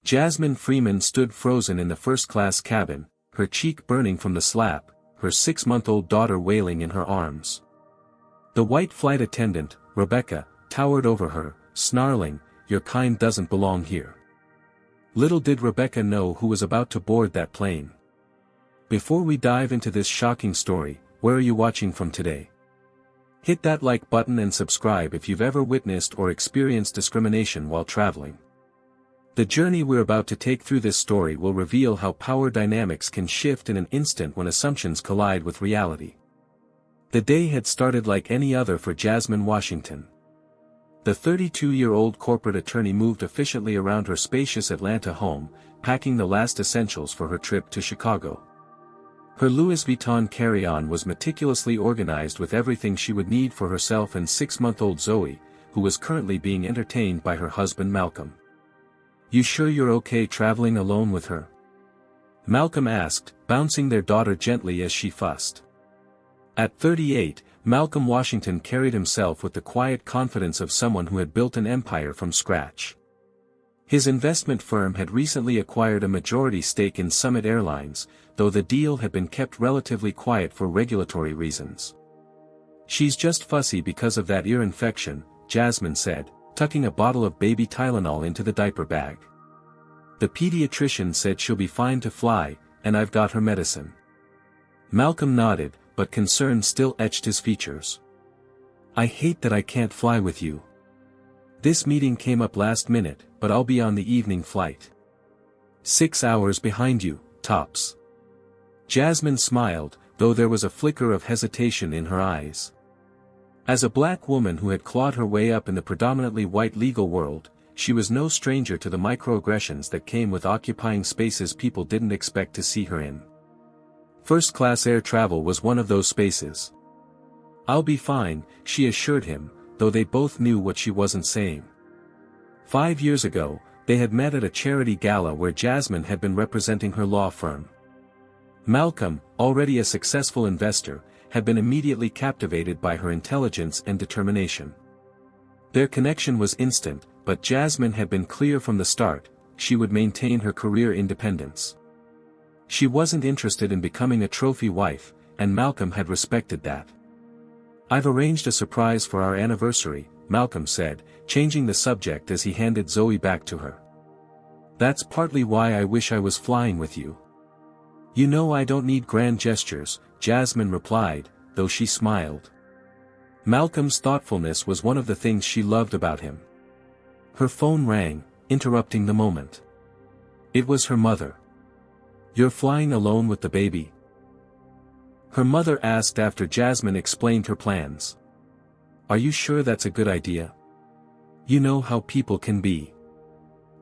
Jasmine Freeman stood frozen in the first-class cabin, her cheek burning from the slap, her 6-month-old daughter wailing in her arms. The white flight attendant, Rebecca, towered over her, snarling, "Your kind doesn't belong here." Little did Rebecca know who was about to board that plane. Before we dive into this shocking story, where are you watching from today? Hit that like button and subscribe if you've ever witnessed or experienced discrimination while traveling. The journey we're about to take through this story will reveal how power dynamics can shift in an instant when assumptions collide with reality. The day had started like any other for Jasmine Washington. The 32-year-old corporate attorney moved efficiently around her spacious Atlanta home, packing the last essentials for her trip to Chicago. Her Louis Vuitton carry-on was meticulously organized with everything she would need for herself and 6-month-old Zoe, who was currently being entertained by her husband Malcolm. "You sure you're okay traveling alone with her?" Malcolm asked, bouncing their daughter gently as she fussed. At 38, Malcolm Washington carried himself with the quiet confidence of someone who had built an empire from scratch. His investment firm had recently acquired a majority stake in Summit Airlines, though the deal had been kept relatively quiet for regulatory reasons. "She's just fussy because of that ear infection," Jasmine said, tucking a bottle of baby Tylenol into the diaper bag. "The pediatrician said she'll be fine to fly, and I've got her medicine." Malcolm nodded, but concern still etched his features. "I hate that I can't fly with you. This meeting came up last minute, but I'll be on the evening flight. 6 hours behind you, tops." Jasmine smiled, though there was a flicker of hesitation in her eyes. As a black woman who had clawed her way up in the predominantly white legal world, she was no stranger to the microaggressions that came with occupying spaces people didn't expect to see her in. First-class air travel was one of those spaces. "I'll be fine," she assured him, though they both knew what she wasn't saying. 5 years ago, they had met at a charity gala where Jasmine had been representing her law firm. Malcolm, already a successful investor, had been immediately captivated by her intelligence and determination. Their connection was instant, but Jasmine had been clear from the start, she would maintain her career independence. She wasn't interested in becoming a trophy wife, and Malcolm had respected that. "I've arranged a surprise for our anniversary," Malcolm said, changing the subject as he handed Zoe back to her. "That's partly why I wish I was flying with you." "You know I don't need grand gestures," Jasmine replied, though she smiled. Malcolm's thoughtfulness was one of the things she loved about him. Her phone rang, interrupting the moment. It was her mother. "You're flying alone with the baby?" her mother asked after Jasmine explained her plans. "Are you sure that's a good idea? You know how people can be."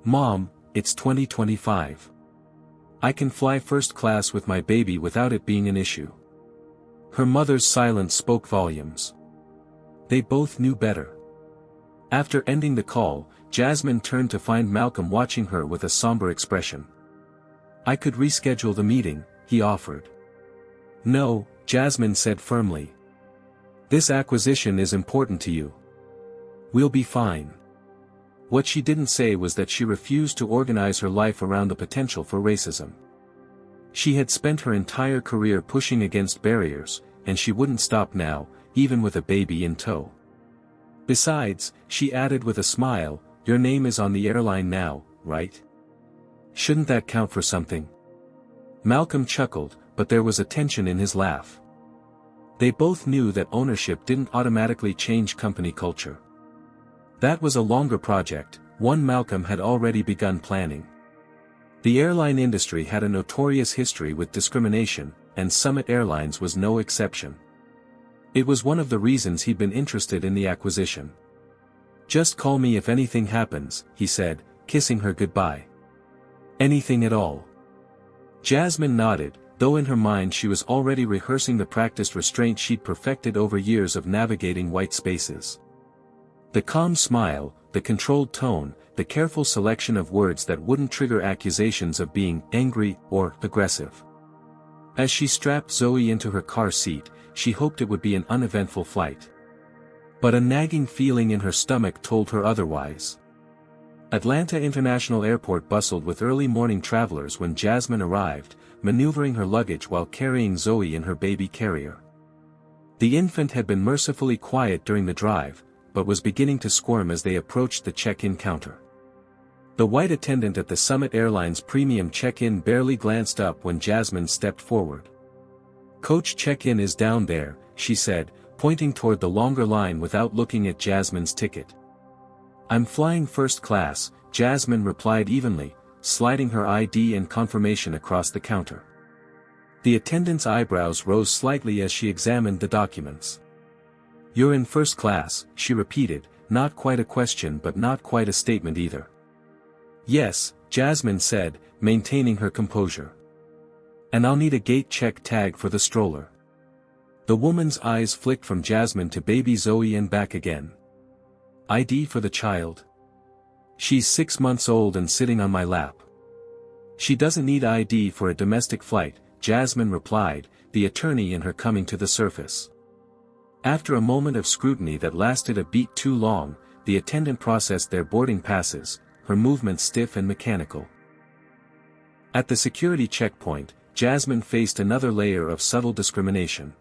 "Mom, it's 2025. I can fly first class with my baby without it being an issue." Her mother's silence spoke volumes. They both knew better. After ending the call, Jasmine turned to find Malcolm watching her with a somber expression. "I could reschedule the meeting," he offered. "No," Jasmine said firmly. "This acquisition is important to you. We'll be fine." What she didn't say was that she refused to organize her life around the potential for racism. She had spent her entire career pushing against barriers, and she wouldn't stop now, even with a baby in tow. Besides, she added with a smile, "Your name is on the airline now, right? Shouldn't that count for something?" Malcolm chuckled, but there was a tension in his laugh. They both knew that ownership didn't automatically change company culture. That was a longer project, one Malcolm had already begun planning. The airline industry had a notorious history with discrimination, and Summit Airlines was no exception. It was one of the reasons he'd been interested in the acquisition. "Just call me if anything happens," he said, kissing her goodbye. "Anything at all?" Jasmine nodded, though in her mind she was already rehearsing the practiced restraint she'd perfected over years of navigating white spaces. The calm smile, the controlled tone, the careful selection of words that wouldn't trigger accusations of being angry or aggressive. As she strapped Zoe into her car seat, she hoped it would be an uneventful flight. But a nagging feeling in her stomach told her otherwise. Atlanta International Airport bustled with early morning travelers when Jasmine arrived, maneuvering her luggage while carrying Zoe in her baby carrier. The infant had been mercifully quiet during the drive, but was beginning to squirm as they approached the check-in counter. The white attendant at the Summit Airlines premium check-in barely glanced up when Jasmine stepped forward. "Coach check-in is down there," she said, pointing toward the longer line without looking at Jasmine's ticket. "I'm flying first class," Jasmine replied evenly, sliding her ID and confirmation across the counter. The attendant's eyebrows rose slightly as she examined the documents. "You're in first class," she repeated, not quite a question but not quite a statement either. "Yes," Jasmine said, maintaining her composure. "And I'll need a gate check tag for the stroller." The woman's eyes flicked from Jasmine to baby Zoe and back again. "ID for the child? She's 6 months old and sitting on my lap." "She doesn't need ID for a domestic flight," Jasmine replied, the attorney in her coming to the surface. After a moment of scrutiny that lasted a beat too long, the attendant processed their boarding passes, her movements stiff and mechanical. At the security checkpoint, Jasmine faced another layer of subtle discrimination.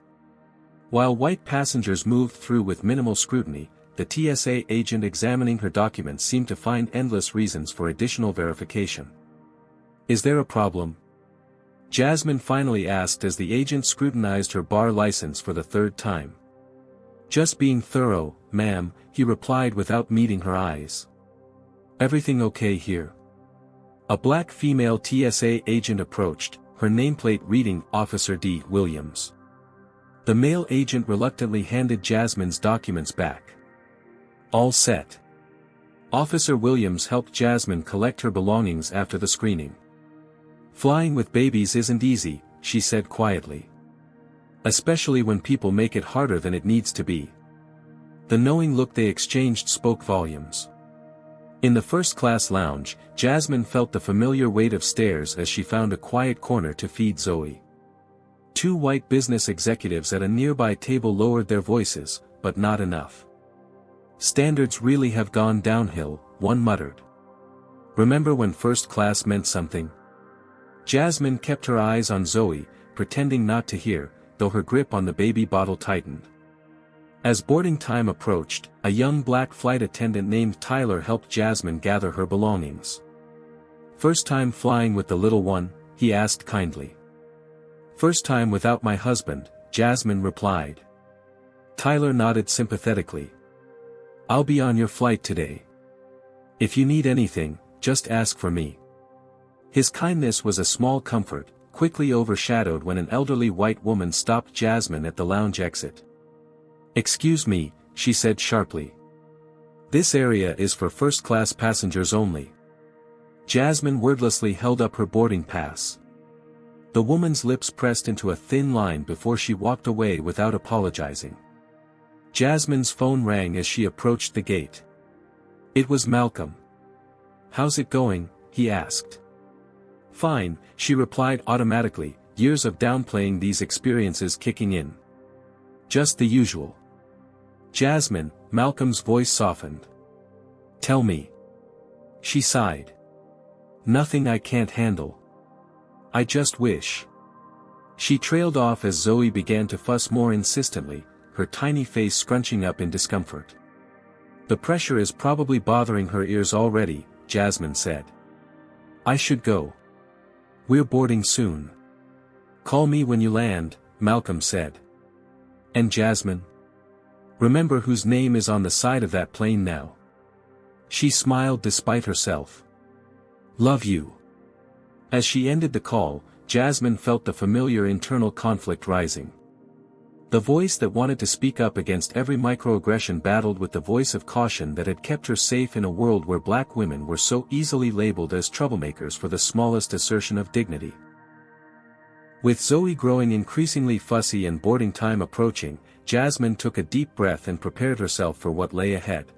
While white passengers moved through with minimal scrutiny, the TSA agent examining her documents seemed to find endless reasons for additional verification. "Is there a problem?" Jasmine finally asked as the agent scrutinized her bar license for the third time. "Just being thorough, ma'am," he replied without meeting her eyes. "Everything okay here?" A black female TSA agent approached, her nameplate reading Officer D. Williams. The male agent reluctantly handed Jasmine's documents back. "All set." Officer Williams helped Jasmine collect her belongings after the screening. "Flying with babies isn't easy," she said quietly. "Especially when people make it harder than it needs to be." The knowing look they exchanged spoke volumes. In the first-class lounge, Jasmine felt the familiar weight of stairs as she found a quiet corner to feed Zoe. 2 white business executives at a nearby table lowered their voices, but not enough. "Standards really have gone downhill," one muttered. "Remember when first class meant something?" Jasmine kept her eyes on Zoe, pretending not to hear, though her grip on the baby bottle tightened. As boarding time approached, a young black flight attendant named Tyler helped Jasmine gather her belongings. "First time flying with the little one?" he asked kindly. "First time without my husband," Jasmine replied. Tyler nodded sympathetically. "I'll be on your flight today. If you need anything, just ask for me." His kindness was a small comfort, quickly overshadowed when an elderly white woman stopped Jasmine at the lounge exit. "Excuse me," she said sharply. "This area is for first-class passengers only." Jasmine wordlessly held up her boarding pass. The woman's lips pressed into a thin line before she walked away without apologizing. Jasmine's phone rang as she approached the gate. It was Malcolm. "How's it going?" he asked. "Fine," she replied automatically, years of downplaying these experiences kicking in. "Just the usual." "Jasmine," Malcolm's voice softened. "Tell me." She sighed. "Nothing I can't handle. I just wish." She trailed off as Zoe began to fuss more insistently, her tiny face scrunching up in discomfort. "The pressure is probably bothering her ears already," Jasmine said. "I should go. We're boarding soon." "Call me when you land," Malcolm said. "And Jasmine? Remember whose name is on the side of that plane now." She smiled despite herself. "Love you." As she ended the call, Jasmine felt the familiar internal conflict rising. The voice that wanted to speak up against every microaggression battled with the voice of caution that had kept her safe in a world where black women were so easily labeled as troublemakers for the smallest assertion of dignity. With Zoe growing increasingly fussy and boarding time approaching, Jasmine took a deep breath and prepared herself for what lay ahead.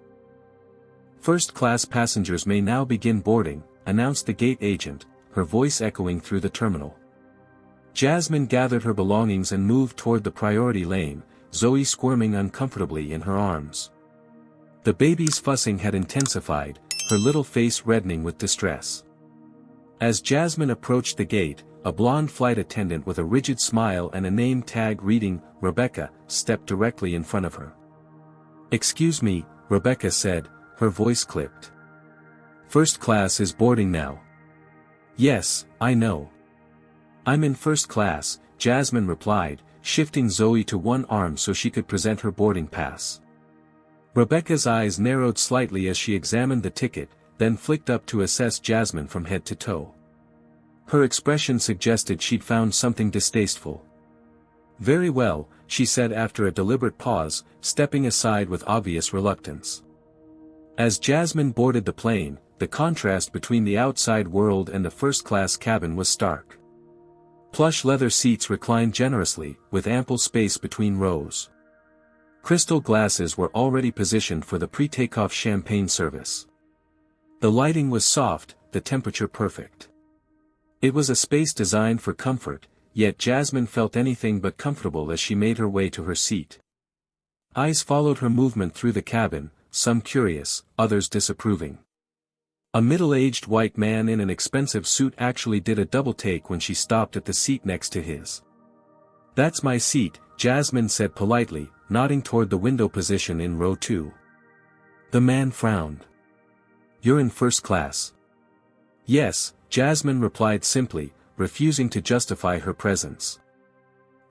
"First-class passengers may now begin boarding," announced the gate agent, her voice echoing through the terminal. Jasmine gathered her belongings and moved toward the priority lane, Zoe squirming uncomfortably in her arms. The baby's fussing had intensified, her little face reddening with distress. As Jasmine approached the gate, a blonde flight attendant with a rigid smile and a name tag reading, Rebecca, stepped directly in front of her. "Excuse me," Rebecca said, her voice clipped. "First class is boarding now." "Yes, I know. I'm in first class," Jasmine replied, shifting Zoe to one arm so she could present her boarding pass. Rebecca's eyes narrowed slightly as she examined the ticket, then flicked up to assess Jasmine from head to toe. Her expression suggested she'd found something distasteful. "Very well," she said after a deliberate pause, stepping aside with obvious reluctance. As Jasmine boarded the plane, the contrast between the outside world and the first-class cabin was stark. Plush leather seats reclined generously, with ample space between rows. Crystal glasses were already positioned for the pre-takeoff champagne service. The lighting was soft, the temperature perfect. It was a space designed for comfort, yet Jasmine felt anything but comfortable as she made her way to her seat. Eyes followed her movement through the cabin, some curious, others disapproving. A middle-aged white man in an expensive suit actually did a double-take when she stopped at the seat next to his. "That's my seat," Jasmine said politely, nodding toward the window position in row 2. The man frowned. "You're in first class?" "Yes," Jasmine replied simply, refusing to justify her presence.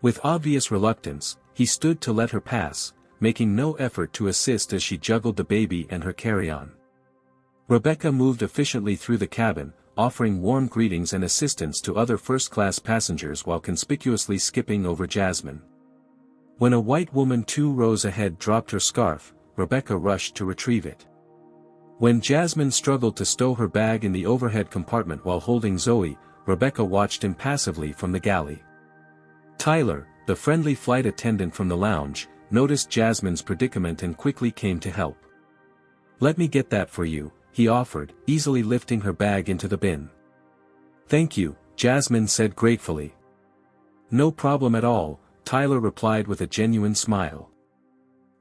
With obvious reluctance, he stood to let her pass, making no effort to assist as she juggled the baby and her carry-on. Rebecca moved efficiently through the cabin, offering warm greetings and assistance to other first-class passengers while conspicuously skipping over Jasmine. When a white woman 2 rows ahead dropped her scarf, Rebecca rushed to retrieve it. When Jasmine struggled to stow her bag in the overhead compartment while holding Zoe, Rebecca watched impassively from the galley. Tyler, the friendly flight attendant from the lounge, noticed Jasmine's predicament and quickly came to help. "Let me get that for you," he offered, easily lifting her bag into the bin. "Thank you," Jasmine said gratefully. "No problem at all," Tyler replied with a genuine smile.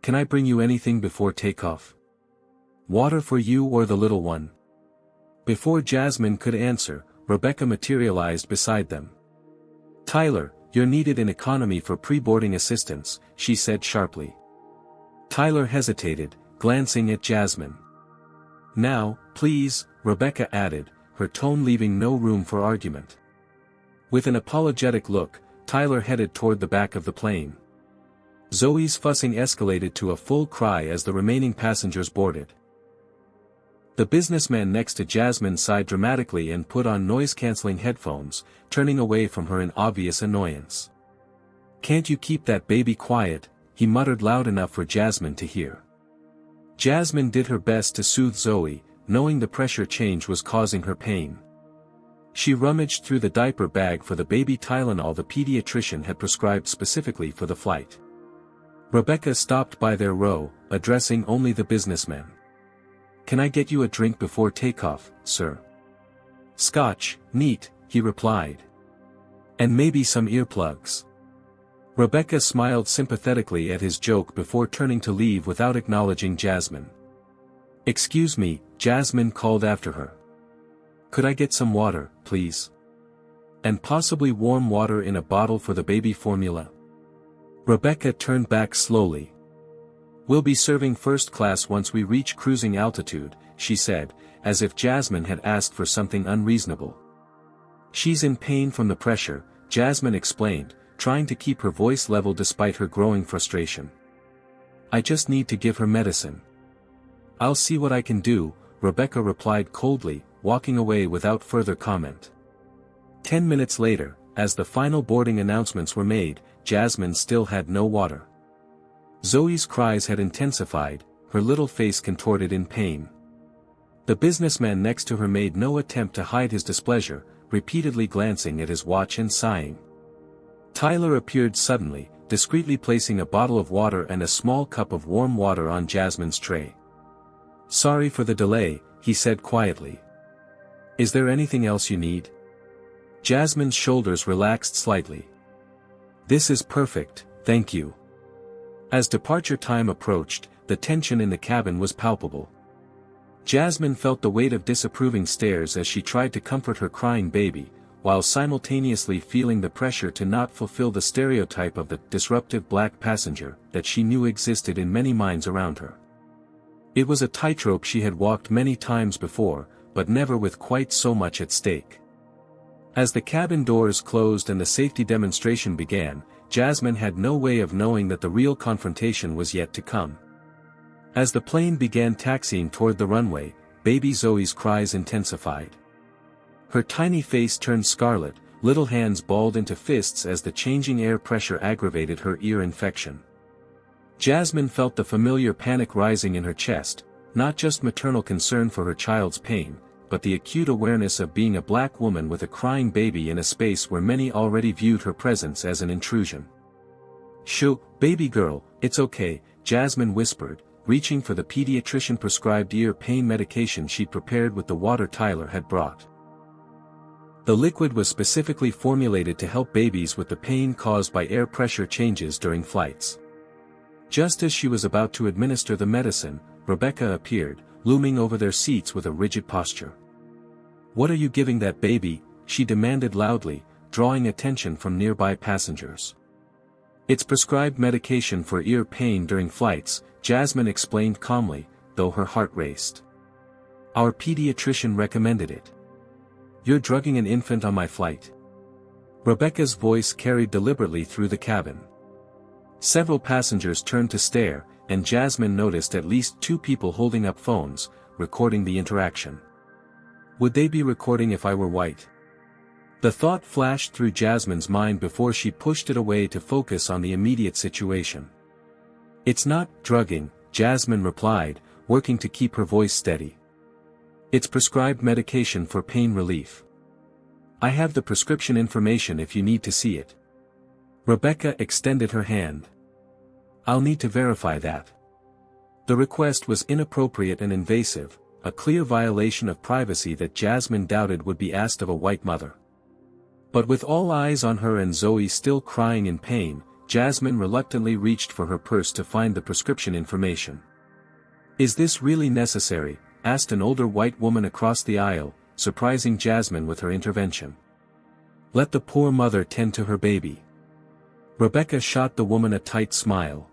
"Can I bring you anything before takeoff? Water for you or the little one?" Before Jasmine could answer, Rebecca materialized beside them. "Tyler, you're needed in economy for pre-boarding assistance," she said sharply. Tyler hesitated, glancing at Jasmine. "Now, please," Rebecca added, her tone leaving no room for argument. With an apologetic look, Tyler headed toward the back of the plane. Zoe's fussing escalated to a full cry as the remaining passengers boarded. The businessman next to Jasmine sighed dramatically and put on noise-canceling headphones, turning away from her in obvious annoyance. "Can't you keep that baby quiet?" he muttered loud enough for Jasmine to hear. Jasmine did her best to soothe Zoe, knowing the pressure change was causing her pain. She rummaged through the diaper bag for the baby Tylenol the pediatrician had prescribed specifically for the flight. Rebecca stopped by their row, addressing only the businessman. "Can I get you a drink before takeoff, sir?" "Scotch, neat," he replied. "And maybe some earplugs." Rebecca smiled sympathetically at his joke before turning to leave without acknowledging Jasmine. "Excuse me," Jasmine called after her. "Could I get some water, please? And possibly warm water in a bottle for the baby formula?" Rebecca turned back slowly. "We'll be serving first class once we reach cruising altitude," she said, as if Jasmine had asked for something unreasonable. "She's in pain from the pressure," Jasmine explained, trying to keep her voice level despite her growing frustration. "I just need to give her medicine." "I'll see what I can do," Rebecca replied coldly, walking away without further comment. 10 minutes later, as the final boarding announcements were made, Jasmine still had no water. Zoe's cries had intensified, her little face contorted in pain. The businessman next to her made no attempt to hide his displeasure, repeatedly glancing at his watch and sighing. Tyler appeared suddenly, discreetly placing a bottle of water and a small cup of warm water on Jasmine's tray. "Sorry for the delay," he said quietly. "Is there anything else you need?" Jasmine's shoulders relaxed slightly. "This is perfect, thank you." As departure time approached, the tension in the cabin was palpable. Jasmine felt the weight of disapproving stares as she tried to comfort her crying baby, while simultaneously feeling the pressure to not fulfill the stereotype of the disruptive black passenger that she knew existed in many minds around her. It was a tightrope she had walked many times before, but never with quite so much at stake. As the cabin doors closed and the safety demonstration began, Jasmine had no way of knowing that the real confrontation was yet to come. As the plane began taxiing toward the runway, baby Zoe's cries intensified. Her tiny face turned scarlet, little hands balled into fists as the changing air pressure aggravated her ear infection. Jasmine felt the familiar panic rising in her chest, not just maternal concern for her child's pain, but the acute awareness of being a black woman with a crying baby in a space where many already viewed her presence as an intrusion. "Shoo, baby girl, it's okay," Jasmine whispered, reaching for the pediatrician-prescribed ear pain medication she'd prepared with the water Tyler had brought. The liquid was specifically formulated to help babies with the pain caused by air pressure changes during flights. Just as she was about to administer the medicine, Rebecca appeared, looming over their seats with a rigid posture. "What are you giving that baby?" she demanded loudly, drawing attention from nearby passengers. "It's prescribed medication for ear pain during flights," Jasmine explained calmly, though her heart raced. "Our pediatrician recommended it." "You're drugging an infant on my flight?" Rebecca's voice carried deliberately through the cabin. Several passengers turned to stare, and Jasmine noticed at least 2 people holding up phones, recording the interaction. Would they be recording if I were white? The thought flashed through Jasmine's mind before she pushed it away to focus on the immediate situation. "It's not drugging," Jasmine replied, working to keep her voice steady. "It's prescribed medication for pain relief. I have the prescription information if you need to see it." Rebecca extended her hand. "I'll need to verify that." The request was inappropriate and invasive, a clear violation of privacy that Jasmine doubted would be asked of a white mother. But with all eyes on her and Zoe still crying in pain, Jasmine reluctantly reached for her purse to find the prescription information. "Is this really necessary?" asked an older white woman across the aisle, surprising Jasmine with her intervention. "Let the poor mother tend to her baby." Rebecca shot the woman a tight smile.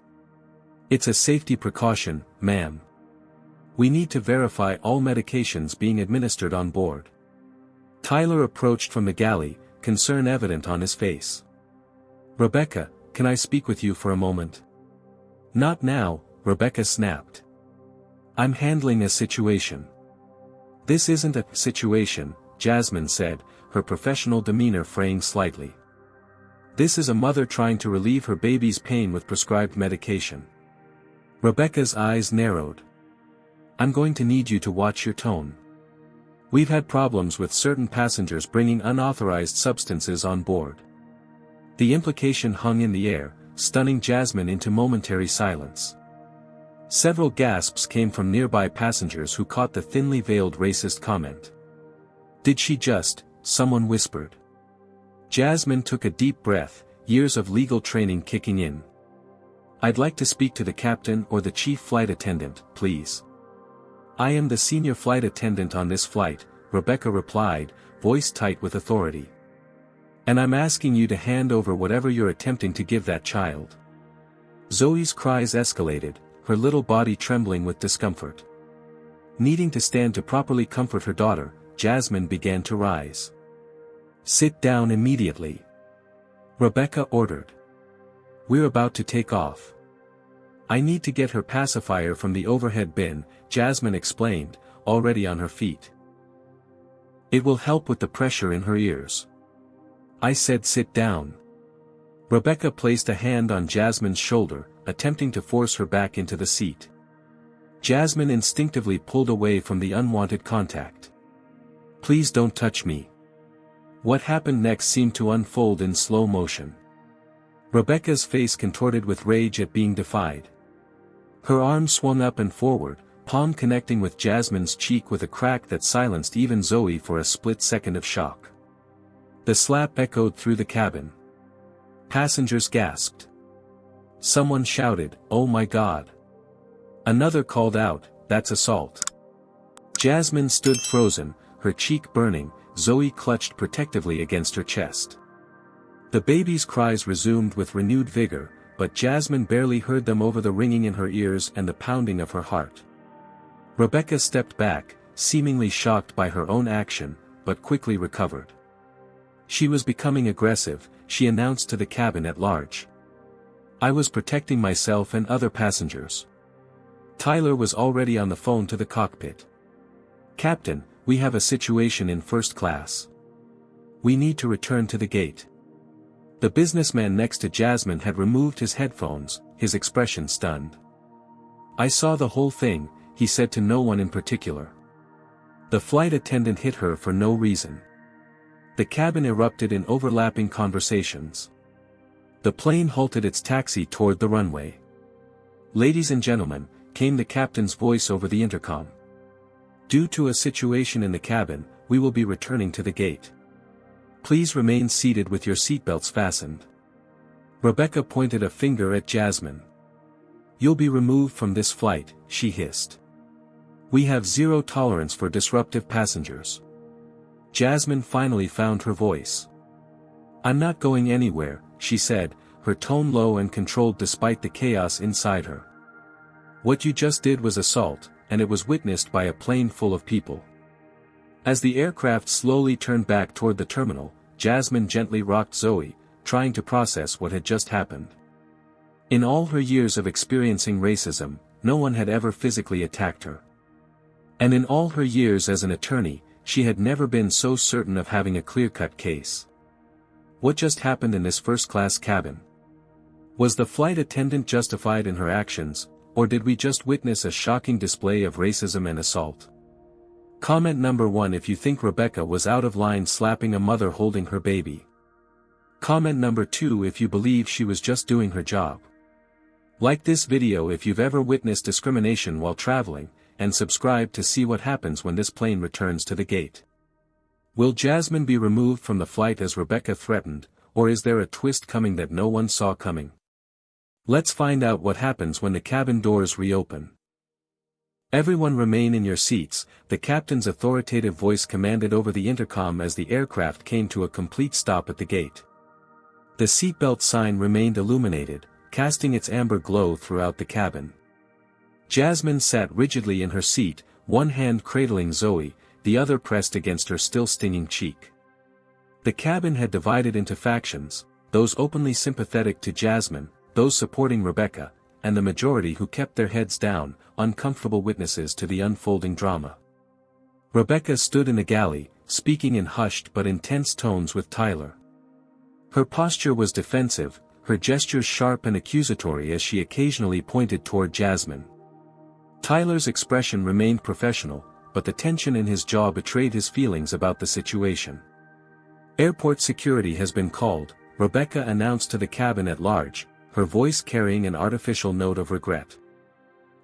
"It's a safety precaution, ma'am. We need to verify all medications being administered on board." Tyler approached from the galley, concern evident on his face. "Rebecca, can I speak with you for a moment?" "Not now," Rebecca snapped. "I'm handling a situation." "This isn't a situation," Jasmine said, her professional demeanor fraying slightly. "This is a mother trying to relieve her baby's pain with prescribed medication." Rebecca's eyes narrowed. "I'm going to need you to watch your tone. We've had problems with certain passengers bringing unauthorized substances on board." The implication hung in the air, stunning Jasmine into momentary silence. Several gasps came from nearby passengers who caught the thinly veiled racist comment. "Did she just?" someone whispered. Jasmine took a deep breath, years of legal training kicking in. "I'd like to speak to the captain or the chief flight attendant, please." "I am the senior flight attendant on this flight," Rebecca replied, voice tight with authority. "And I'm asking you to hand over whatever you're attempting to give that child." Zoe's cries escalated, her little body trembling with discomfort. Needing to stand to properly comfort her daughter, Jasmine began to rise. "Sit down immediately," Rebecca ordered. "We're about to take off." "I need to get her pacifier from the overhead bin," Jasmine explained, already on her feet. "It will help with the pressure in her ears." "I said sit down." Rebecca placed a hand on Jasmine's shoulder, attempting to force her back into the seat. Jasmine instinctively pulled away from the unwanted contact. "Please don't touch me." What happened next seemed to unfold in slow motion. Rebecca's face contorted with rage at being defied. Her arm swung up and forward, palm connecting with Jasmine's cheek with a crack that silenced even Zoe for a split second of shock. The slap echoed through the cabin. Passengers gasped. Someone shouted, "Oh my God!" Another called out, "That's assault." Jasmine stood frozen, her cheek burning, Zoe clutched protectively against her chest. The baby's cries resumed with renewed vigor, but Jasmine barely heard them over the ringing in her ears and the pounding of her heart. Rebecca stepped back, seemingly shocked by her own action, but quickly recovered. She was becoming aggressive, she announced to the cabin at large. I was protecting myself and other passengers. Tyler was already on the phone to the cockpit. Captain, we have a situation in first class. We need to return to the gate. The businessman next to Jasmine had removed his headphones, his expression stunned. I saw the whole thing, he said to no one in particular. The flight attendant hit her for no reason. The cabin erupted in overlapping conversations. The plane halted its taxi toward the runway. Ladies and gentlemen, came the captain's voice over the intercom. Due to a situation in the cabin, we will be returning to the gate. Please remain seated with your seatbelts fastened. Rebecca pointed a finger at Jasmine. You'll be removed from this flight, she hissed. We have zero tolerance for disruptive passengers. Jasmine finally found her voice. I'm not going anywhere, she said, her tone low and controlled despite the chaos inside her. What you just did was assault, and it was witnessed by a plane full of people. As the aircraft slowly turned back toward the terminal, Jasmine gently rocked Zoe, trying to process what had just happened. In all her years of experiencing racism, no one had ever physically attacked her. And in all her years as an attorney, she had never been so certain of having a clear-cut case. What just happened in this first-class cabin? Was the flight attendant justified in her actions, or did we just witness a shocking display of racism and assault? Comment number 1 if you think Rebecca was out of line slapping a mother holding her baby. Comment number 2 if you believe she was just doing her job. Like this video if you've ever witnessed discrimination while traveling, and subscribe to see what happens when this plane returns to the gate. Will Jasmine be removed from the flight as Rebecca threatened, or is there a twist coming that no one saw coming? Let's find out what happens when the cabin doors reopen. Everyone remain in your seats, the captain's authoritative voice commanded over the intercom as the aircraft came to a complete stop at the gate. The seatbelt sign remained illuminated, casting its amber glow throughout the cabin. Jasmine sat rigidly in her seat, one hand cradling Zoe, the other pressed against her still stinging cheek. The cabin had divided into factions, those openly sympathetic to Jasmine, those supporting Rebecca, and the majority who kept their heads down, uncomfortable witnesses to the unfolding drama. Rebecca stood in the galley, speaking in hushed but intense tones with Tyler. Her posture was defensive, her gestures sharp and accusatory as she occasionally pointed toward Jasmine. Tyler's expression remained professional, but the tension in his jaw betrayed his feelings about the situation. Airport security has been called, Rebecca announced to the cabin at large, her voice carrying an artificial note of regret.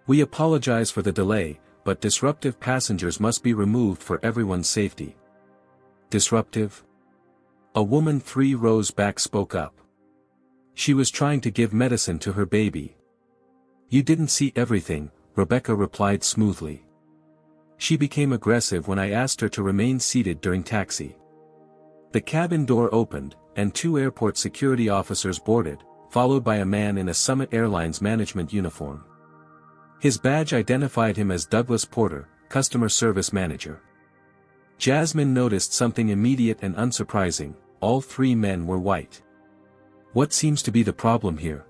We apologize for the delay, but disruptive passengers must be removed for everyone's safety. Disruptive? A woman 3 rows back spoke up. She was trying to give medicine to her baby. You didn't see everything, Rebecca replied smoothly. She became aggressive when I asked her to remain seated during taxi. The cabin door opened, and 2 airport security officers boarded, followed by a man in a Summit Airlines management uniform. His badge identified him as Douglas Porter, customer service manager. Jasmine noticed something immediate and unsurprising, all 3 men were white. What seems to be the problem here?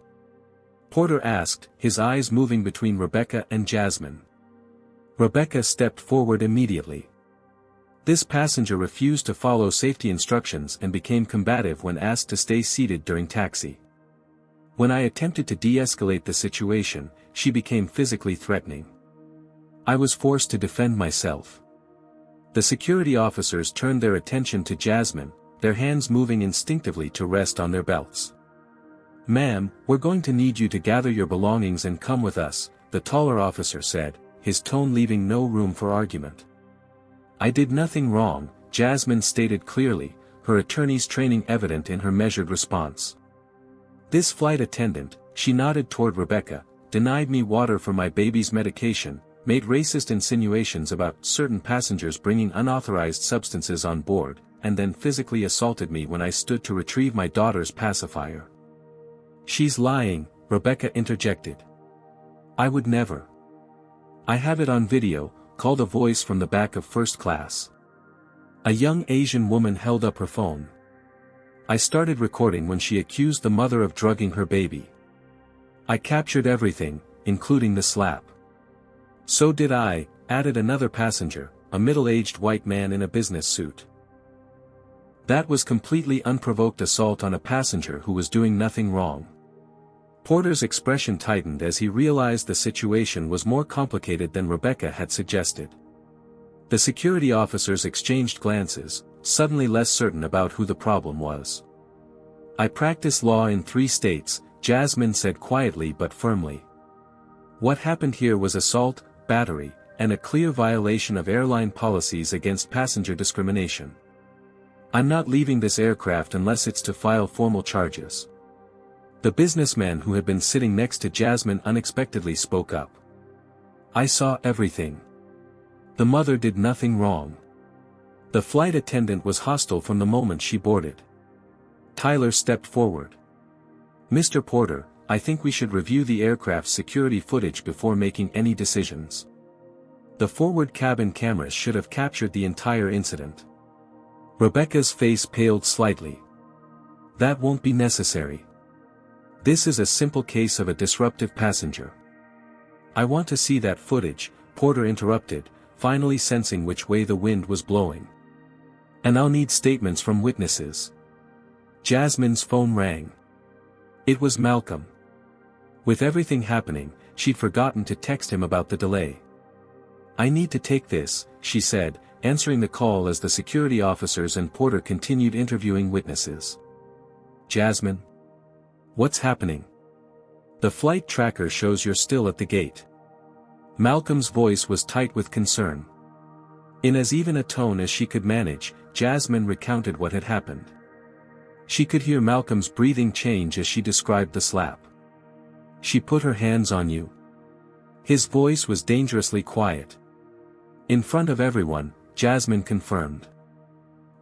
Porter asked, his eyes moving between Rebecca and Jasmine. Rebecca stepped forward immediately. This passenger refused to follow safety instructions and became combative when asked to stay seated during taxi. When I attempted to de-escalate the situation, she became physically threatening. I was forced to defend myself. The security officers turned their attention to Jasmine, their hands moving instinctively to rest on their belts. Ma'am, we're going to need you to gather your belongings and come with us, the taller officer said, his tone leaving no room for argument. I did nothing wrong, Jasmine stated clearly, her attorney's training evident in her measured response. This flight attendant, she nodded toward Rebecca, denied me water for my baby's medication, made racist insinuations about certain passengers bringing unauthorized substances on board, and then physically assaulted me when I stood to retrieve my daughter's pacifier. She's lying, Rebecca interjected. I would never. I have it on video, called a voice from the back of first class. A young Asian woman held up her phone. I started recording when she accused the mother of drugging her baby. I captured everything, including the slap. So did I, added another passenger, a middle-aged white man in a business suit. That was completely unprovoked assault on a passenger who was doing nothing wrong. Porter's expression tightened as he realized the situation was more complicated than Rebecca had suggested. The security officers exchanged glances, suddenly less certain about who the problem was. I practice law in 3 states, Jasmine said quietly but firmly. What happened here was assault, battery, and a clear violation of airline policies against passenger discrimination. I'm not leaving this aircraft unless it's to file formal charges. The businessman who had been sitting next to Jasmine unexpectedly spoke up. I saw everything. The mother did nothing wrong. The flight attendant was hostile from the moment she boarded. Tyler stepped forward. Mr. Porter, I think we should review the aircraft's security footage before making any decisions. The forward cabin cameras should have captured the entire incident. Rebecca's face paled slightly. That won't be necessary. This is a simple case of a disruptive passenger. I want to see that footage, Porter interrupted, finally sensing which way the wind was blowing. And I'll need statements from witnesses. Jasmine's phone rang. It was Malcolm. With everything happening, she'd forgotten to text him about the delay. I need to take this, she said, answering the call as the security officers and Porter continued interviewing witnesses. Jasmine? What's happening? The flight tracker shows you're still at the gate. Malcolm's voice was tight with concern. In as even a tone as she could manage, Jasmine recounted what had happened. She could hear Malcolm's breathing change as she described the slap. She put her hands on you. His voice was dangerously quiet. In front of everyone, Jasmine confirmed.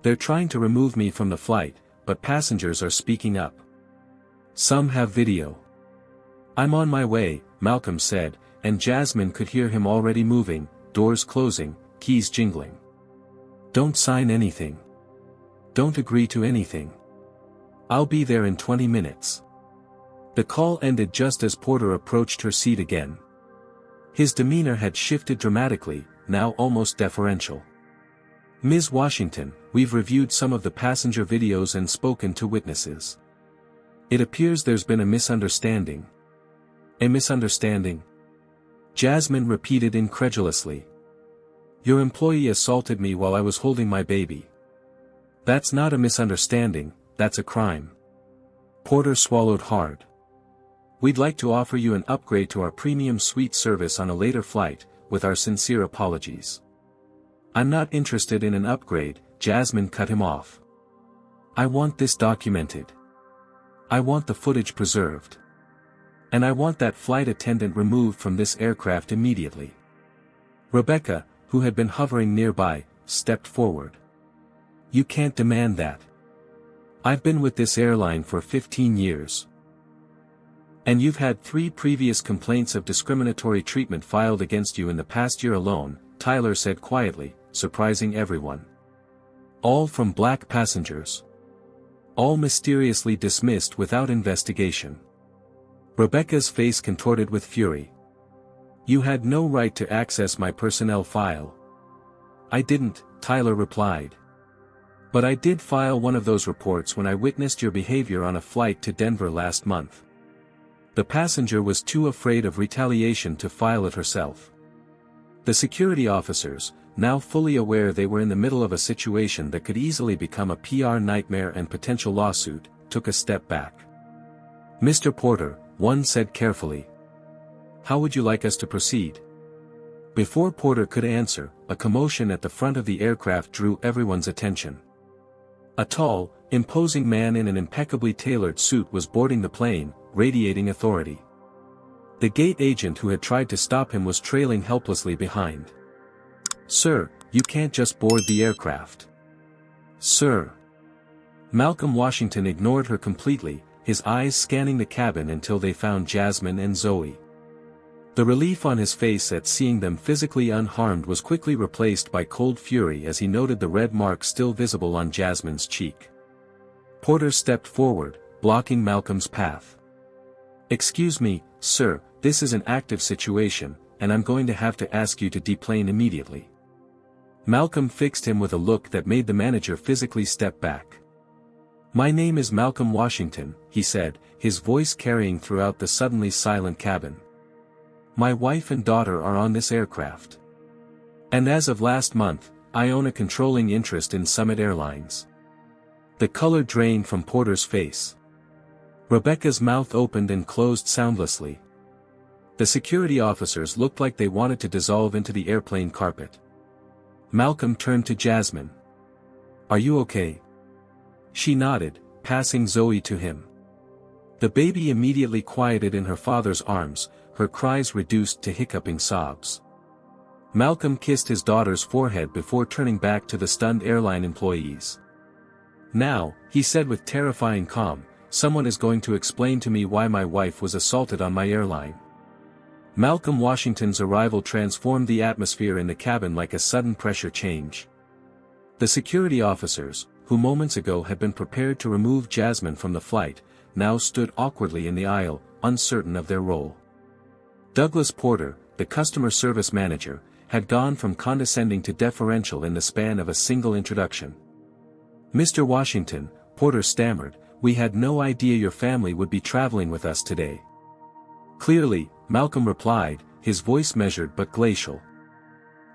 They're trying to remove me from the flight, but passengers are speaking up. Some have video. I'm on my way, Malcolm said, and Jasmine could hear him already moving, doors closing, keys jingling. Don't sign anything. Don't agree to anything. I'll be there in 20 minutes. The call ended just as Porter approached her seat again. His demeanor had shifted dramatically, now almost deferential. Ms. Washington, we've reviewed some of the passenger videos and spoken to witnesses. It appears there's been a misunderstanding. A misunderstanding? Jasmine repeated incredulously. Your employee assaulted me while I was holding my baby. That's not a misunderstanding, that's a crime. Porter swallowed hard. We'd like to offer you an upgrade to our premium suite service on a later flight, with our sincere apologies. I'm not interested in an upgrade, Jasmine cut him off. I want this documented. I want the footage preserved. And I want that flight attendant removed from this aircraft immediately. Rebecca, who had been hovering nearby, stepped forward. You can't demand that. I've been with this airline for 15 years. And you've had 3 previous complaints of discriminatory treatment filed against you in the past year alone, Tyler said quietly, surprising everyone. All from black passengers. All mysteriously dismissed without investigation. Rebecca's face contorted with fury. You had no right to access my personnel file. I didn't, Tyler replied. But I did file one of those reports when I witnessed your behavior on a flight to Denver last month. The passenger was too afraid of retaliation to file it herself. The security officers, now fully aware they were in the middle of a situation that could easily become a PR nightmare and potential lawsuit, took a step back. Mr. Porter, one said carefully. How would you like us to proceed? Before Porter could answer, a commotion at the front of the aircraft drew everyone's attention. A tall, imposing man in an impeccably tailored suit was boarding the plane, radiating authority. The gate agent who had tried to stop him was trailing helplessly behind. "Sir, you can't just board the aircraft." "Sir." Malcolm Washington ignored her completely, his eyes scanning the cabin until they found Jasmine and Zoe. The relief on his face at seeing them physically unharmed was quickly replaced by cold fury as he noted the red mark still visible on Jasmine's cheek. Porter stepped forward, blocking Malcolm's path. "Excuse me, sir, this is an active situation, and I'm going to have to ask you to deplane immediately." Malcolm fixed him with a look that made the manager physically step back. "My name is Malcolm Washington," he said, his voice carrying throughout the suddenly silent cabin. "My wife and daughter are on this aircraft. And as of last month, I own a controlling interest in Summit Airlines." The color drained from Porter's face. Rebecca's mouth opened and closed soundlessly. The security officers looked like they wanted to dissolve into the airplane carpet. Malcolm turned to Jasmine. "Are you okay?" She nodded, passing Zoe to him. The baby immediately quieted in her father's arms, her cries reduced to hiccuping sobs. Malcolm kissed his daughter's forehead before turning back to the stunned airline employees. "Now," he said with terrifying calm, "someone is going to explain to me why my wife was assaulted on my airline." Malcolm Washington's arrival transformed the atmosphere in the cabin like a sudden pressure change. The security officers, who moments ago had been prepared to remove Jasmine from the flight, now stood awkwardly in the aisle, uncertain of their role. Douglas Porter, the customer service manager, had gone from condescending to deferential in the span of a single introduction. "Mr. Washington," Porter stammered, "we had no idea your family would be traveling with us today." "Clearly," Malcolm replied, his voice measured but glacial.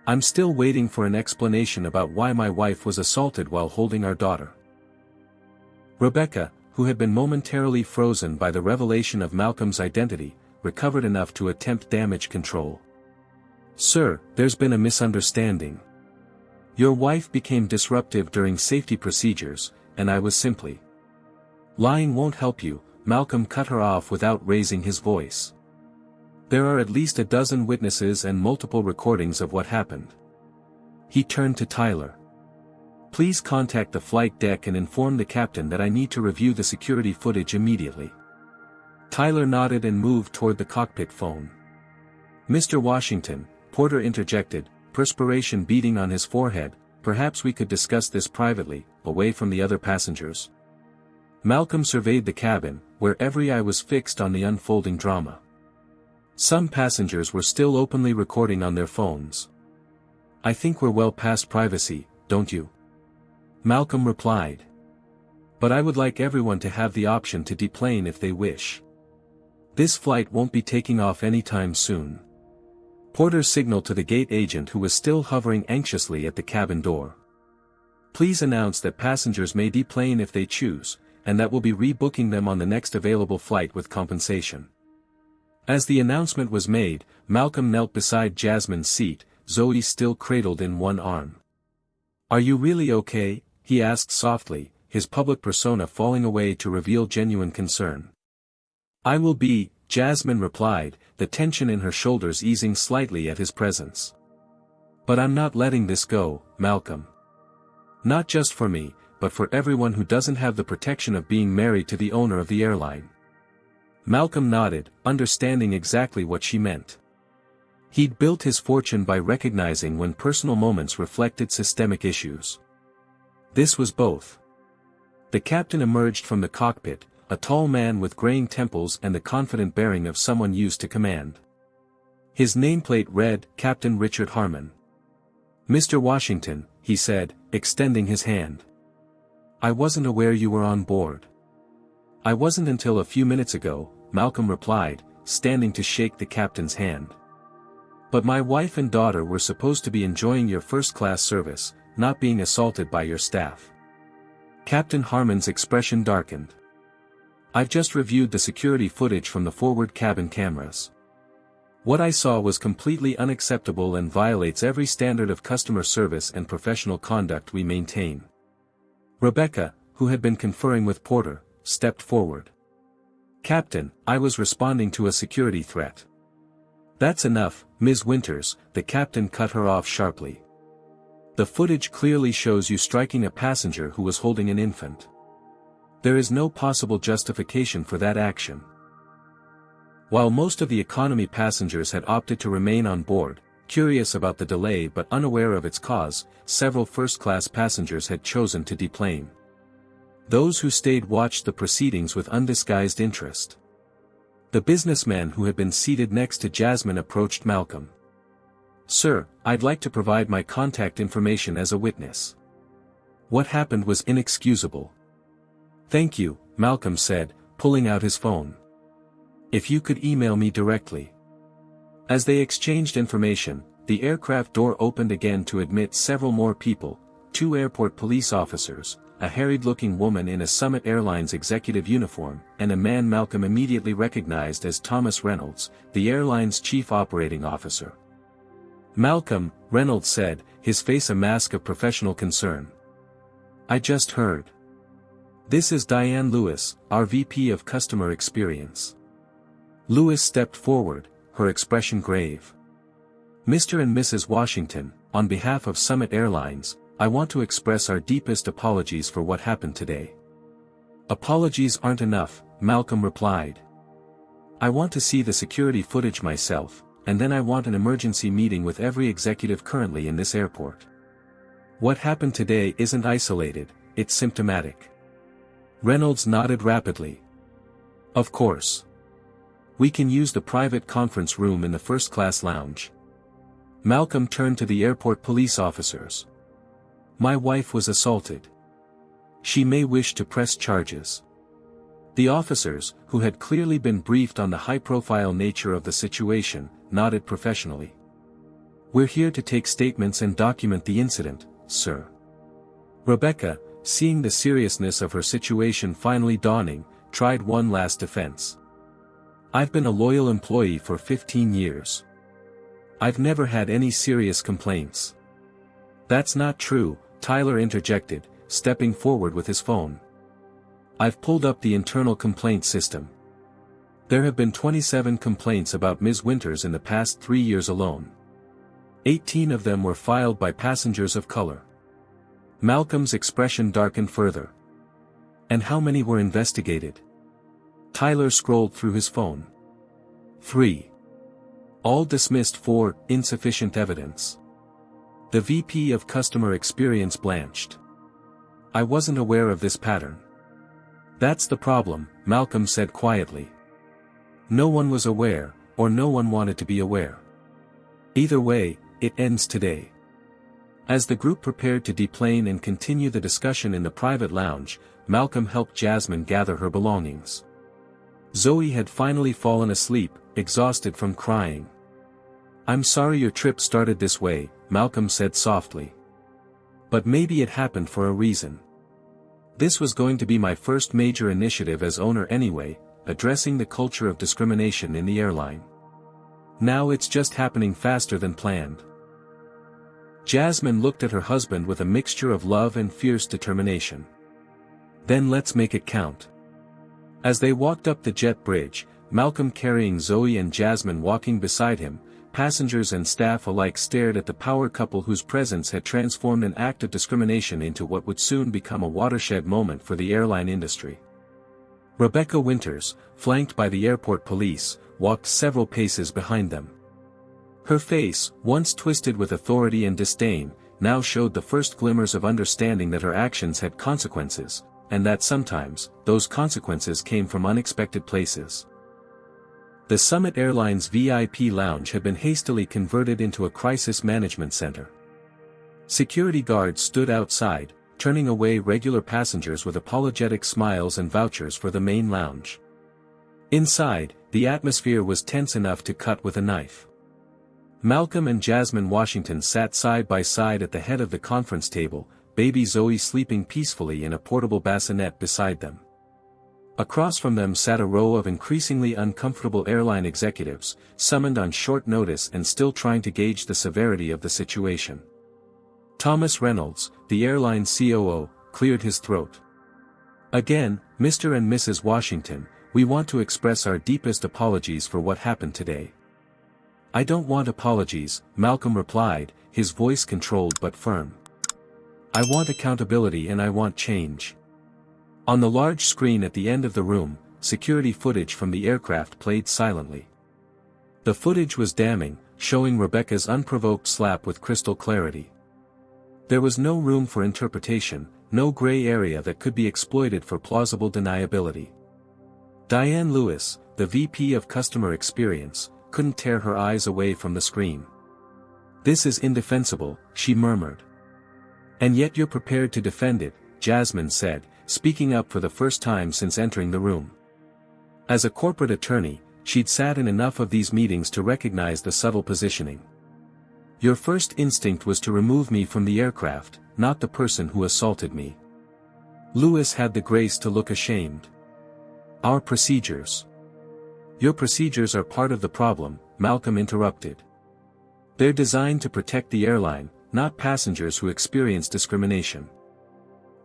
"I'm still waiting for an explanation about why my wife was assaulted while holding our daughter." Rebecca, who had been momentarily frozen by the revelation of Malcolm's identity, recovered enough to attempt damage control. "Sir, there's been a misunderstanding. Your wife became disruptive during safety procedures, and I was simply..." "Lying won't help you," Malcolm cut her off without raising his voice. "There are at least a dozen witnesses and multiple recordings of what happened." He turned to Tyler. "Please contact the flight deck and inform the captain that I need to review the security footage immediately." Tyler nodded and moved toward the cockpit phone. "Mr. Washington," Porter interjected, perspiration beading on his forehead, "perhaps we could discuss this privately, away from the other passengers." Malcolm surveyed the cabin, where every eye was fixed on the unfolding drama. Some passengers were still openly recording on their phones. "I think we're well past privacy, don't you?" Malcolm replied. "But I would like everyone to have the option to deplane if they wish. This flight won't be taking off anytime soon." Porter signaled to the gate agent who was still hovering anxiously at the cabin door. "Please announce that passengers may deplane if they choose, and that we'll be rebooking them on the next available flight with compensation." As the announcement was made, Malcolm knelt beside Jasmine's seat, Zoe still cradled in one arm. "Are you really okay?" he asked softly, his public persona falling away to reveal genuine concern. "I will be," Jasmine replied, the tension in her shoulders easing slightly at his presence. "But I'm not letting this go, Malcolm. Not just for me, but for everyone who doesn't have the protection of being married to the owner of the airline." Malcolm nodded, understanding exactly what she meant. He'd built his fortune by recognizing when personal moments reflected systemic issues. This was both. The captain emerged from the cockpit, a tall man with graying temples and the confident bearing of someone used to command. His nameplate read, Captain Richard Harmon. "Mr. Washington," he said, extending his hand. "I wasn't aware you were on board." "I wasn't until a few minutes ago," Malcolm replied, standing to shake the captain's hand. "But my wife and daughter were supposed to be enjoying your first-class service, not being assaulted by your staff." Captain Harmon's expression darkened. "I've just reviewed the security footage from the forward cabin cameras. What I saw was completely unacceptable and violates every standard of customer service and professional conduct we maintain." Rebecca, who had been conferring with Porter, stepped forward. "Captain, I was responding to a security threat. "That's enough, Ms. Winters," the captain cut her off sharply. "The footage clearly shows you striking a passenger who was holding an infant. There is no possible justification for that action." While most of the economy passengers had opted to remain on board, curious about the delay but unaware of its cause, several first-class passengers had chosen to deplane. Those who stayed watched the proceedings with undisguised interest. The businessman who had been seated next to Jasmine approached Malcolm. "Sir, I'd like to provide my contact information as a witness. What happened was inexcusable." "Thank you," Malcolm said, pulling out his phone. "If you could email me directly." As they exchanged information, the aircraft door opened again to admit several more people, 2 airport police officers, a harried-looking woman in a Summit Airlines executive uniform, and a man Malcolm immediately recognized as Thomas Reynolds, the airline's chief operating officer. "Malcolm," Reynolds said, his face a mask of professional concern. "I just heard. This is Diane Lewis, our VP of Customer Experience." Lewis stepped forward, her expression grave. "Mr. and Mrs. Washington, on behalf of Summit Airlines, I want to express our deepest apologies for what happened today." "Apologies aren't enough," Malcolm replied. "I want to see the security footage myself, and then I want an emergency meeting with every executive currently in this airport. What happened today isn't isolated, it's symptomatic." Reynolds nodded rapidly. "Of course. We can use the private conference room in the first-class lounge." Malcolm turned to the airport police officers. "My wife was assaulted. She may wish to press charges." The officers, who had clearly been briefed on the high-profile nature of the situation, nodded professionally. "We're here to take statements and document the incident, sir." Rebecca, seeing the seriousness of her situation finally dawning, tried one last defense. "I've been a loyal employee for 15 years. I've never had any serious complaints." "That's not true," Tyler interjected, stepping forward with his phone. "I've pulled up the internal complaint system. There have been 27 complaints about Ms. Winters in the past 3 years alone. 18 of them were filed by passengers of color." Malcolm's expression darkened further. "And how many were investigated?" Tyler scrolled through his phone. 3. All dismissed for insufficient evidence. The VP of Customer Experience blanched. "I wasn't aware of this pattern." "That's the problem," Malcolm said quietly. "No one was aware, or no one wanted to be aware. Either way, it ends today." As the group prepared to deplane and continue the discussion in the private lounge, Malcolm helped Jasmine gather her belongings. Zoe had finally fallen asleep, exhausted from crying. "I'm sorry your trip started this way," Malcolm said softly. "But maybe it happened for a reason. This was going to be my first major initiative as owner anyway, addressing the culture of discrimination in the airline. Now it's just happening faster than planned." Jasmine looked at her husband with a mixture of love and fierce determination. "Then let's make it count." As they walked up the jet bridge, Malcolm carrying Zoe and Jasmine walking beside him, passengers and staff alike stared at the power couple whose presence had transformed an act of discrimination into what would soon become a watershed moment for the airline industry. Rebecca Winters, flanked by the airport police, walked several paces behind them. Her face, once twisted with authority and disdain, now showed the first glimmers of understanding that her actions had consequences, and that sometimes, those consequences came from unexpected places. The Summit Airlines VIP lounge had been hastily converted into a crisis management center. Security guards stood outside, turning away regular passengers with apologetic smiles and vouchers for the main lounge. Inside, the atmosphere was tense enough to cut with a knife. Malcolm and Jasmine Washington sat side by side at the head of the conference table, baby Zoe sleeping peacefully in a portable bassinet beside them. Across from them sat a row of increasingly uncomfortable airline executives, summoned on short notice and still trying to gauge the severity of the situation. Thomas Reynolds, the airline COO, cleared his throat. "Again, Mr. and Mrs. Washington, we want to express our deepest apologies for what happened today. "I don't want apologies," Malcolm replied, his voice controlled but firm. "I want accountability and I want change." On the large screen at the end of the room, security footage from the aircraft played silently. The footage was damning, showing Rebecca's unprovoked slap with crystal clarity. There was no room for interpretation, no gray area that could be exploited for plausible deniability. Diane Lewis, the VP of Customer Experience, couldn't tear her eyes away from the screen. "This is indefensible," she murmured. "And yet you're prepared to defend it," Jasmine said, speaking up for the first time since entering the room. As a corporate attorney, she'd sat in enough of these meetings to recognize the subtle positioning. "Your first instinct was to remove me from the aircraft, not the person who assaulted me." Lewis had the grace to look ashamed. "Our procedures." "Your procedures are part of the problem," Malcolm interrupted. "They're designed to protect the airline, not passengers who experience discrimination.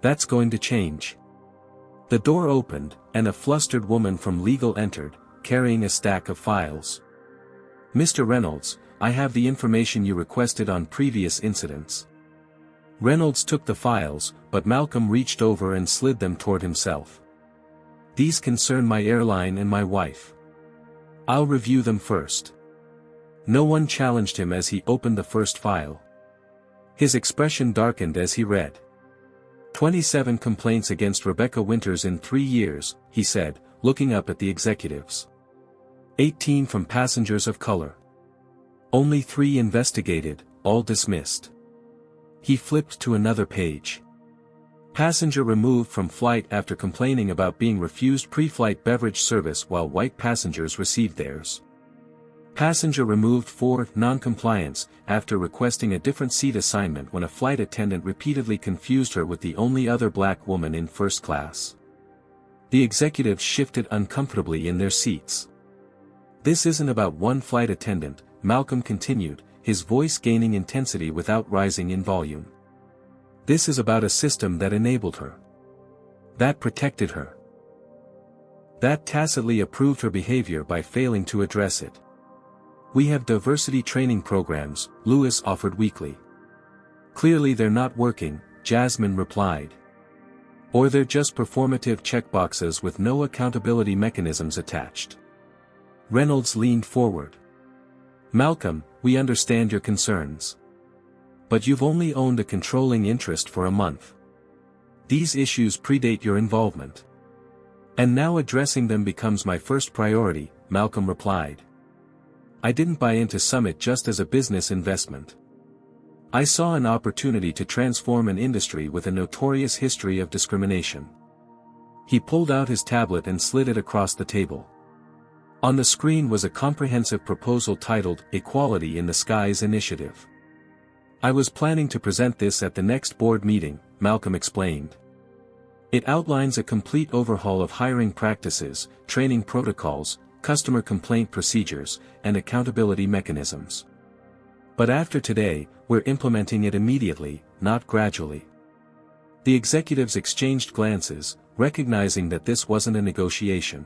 That's going to change." The door opened, and a flustered woman from legal entered, carrying a stack of files. "Mr. Reynolds, I have the information you requested on previous incidents." Reynolds took the files, but Malcolm reached over and slid them toward himself. "These concern my airline and my wife. I'll review them first." No one challenged him as he opened the first file. His expression darkened as he read. 27 complaints against Rebecca Winters in 3 years, he said, looking up at the executives. 18 from passengers of color. Only 3 investigated, all dismissed. He flipped to another page. Passenger removed from flight after complaining about being refused pre-flight beverage service while white passengers received theirs. Passenger removed for non-compliance after requesting a different seat assignment when a flight attendant repeatedly confused her with the only other black woman in first class. The executives shifted uncomfortably in their seats. "This isn't about one flight attendant," Malcolm continued, his voice gaining intensity without rising in volume. "This is about a system that enabled her. That protected her. That tacitly approved her behavior by failing to address it. We have diversity training programs," Lewis offered weakly. "Clearly they're not working," Jasmine replied. "Or they're just performative checkboxes with no accountability mechanisms attached." Reynolds leaned forward. "Malcolm, we understand your concerns. But you've only owned a controlling interest for a month. These issues predate your involvement. And now addressing them becomes my first priority," Malcolm replied. "I didn't buy into Summit just as a business investment. I saw an opportunity to transform an industry with a notorious history of discrimination." He pulled out his tablet and slid it across the table. On the screen was a comprehensive proposal titled Equality in the Skies Initiative. "I was planning to present this at the next board meeting," Malcolm explained. "It outlines a complete overhaul of hiring practices, training protocols, customer complaint procedures, and accountability mechanisms. But after today, we're implementing it immediately, not gradually." The executives exchanged glances, recognizing that this wasn't a negotiation.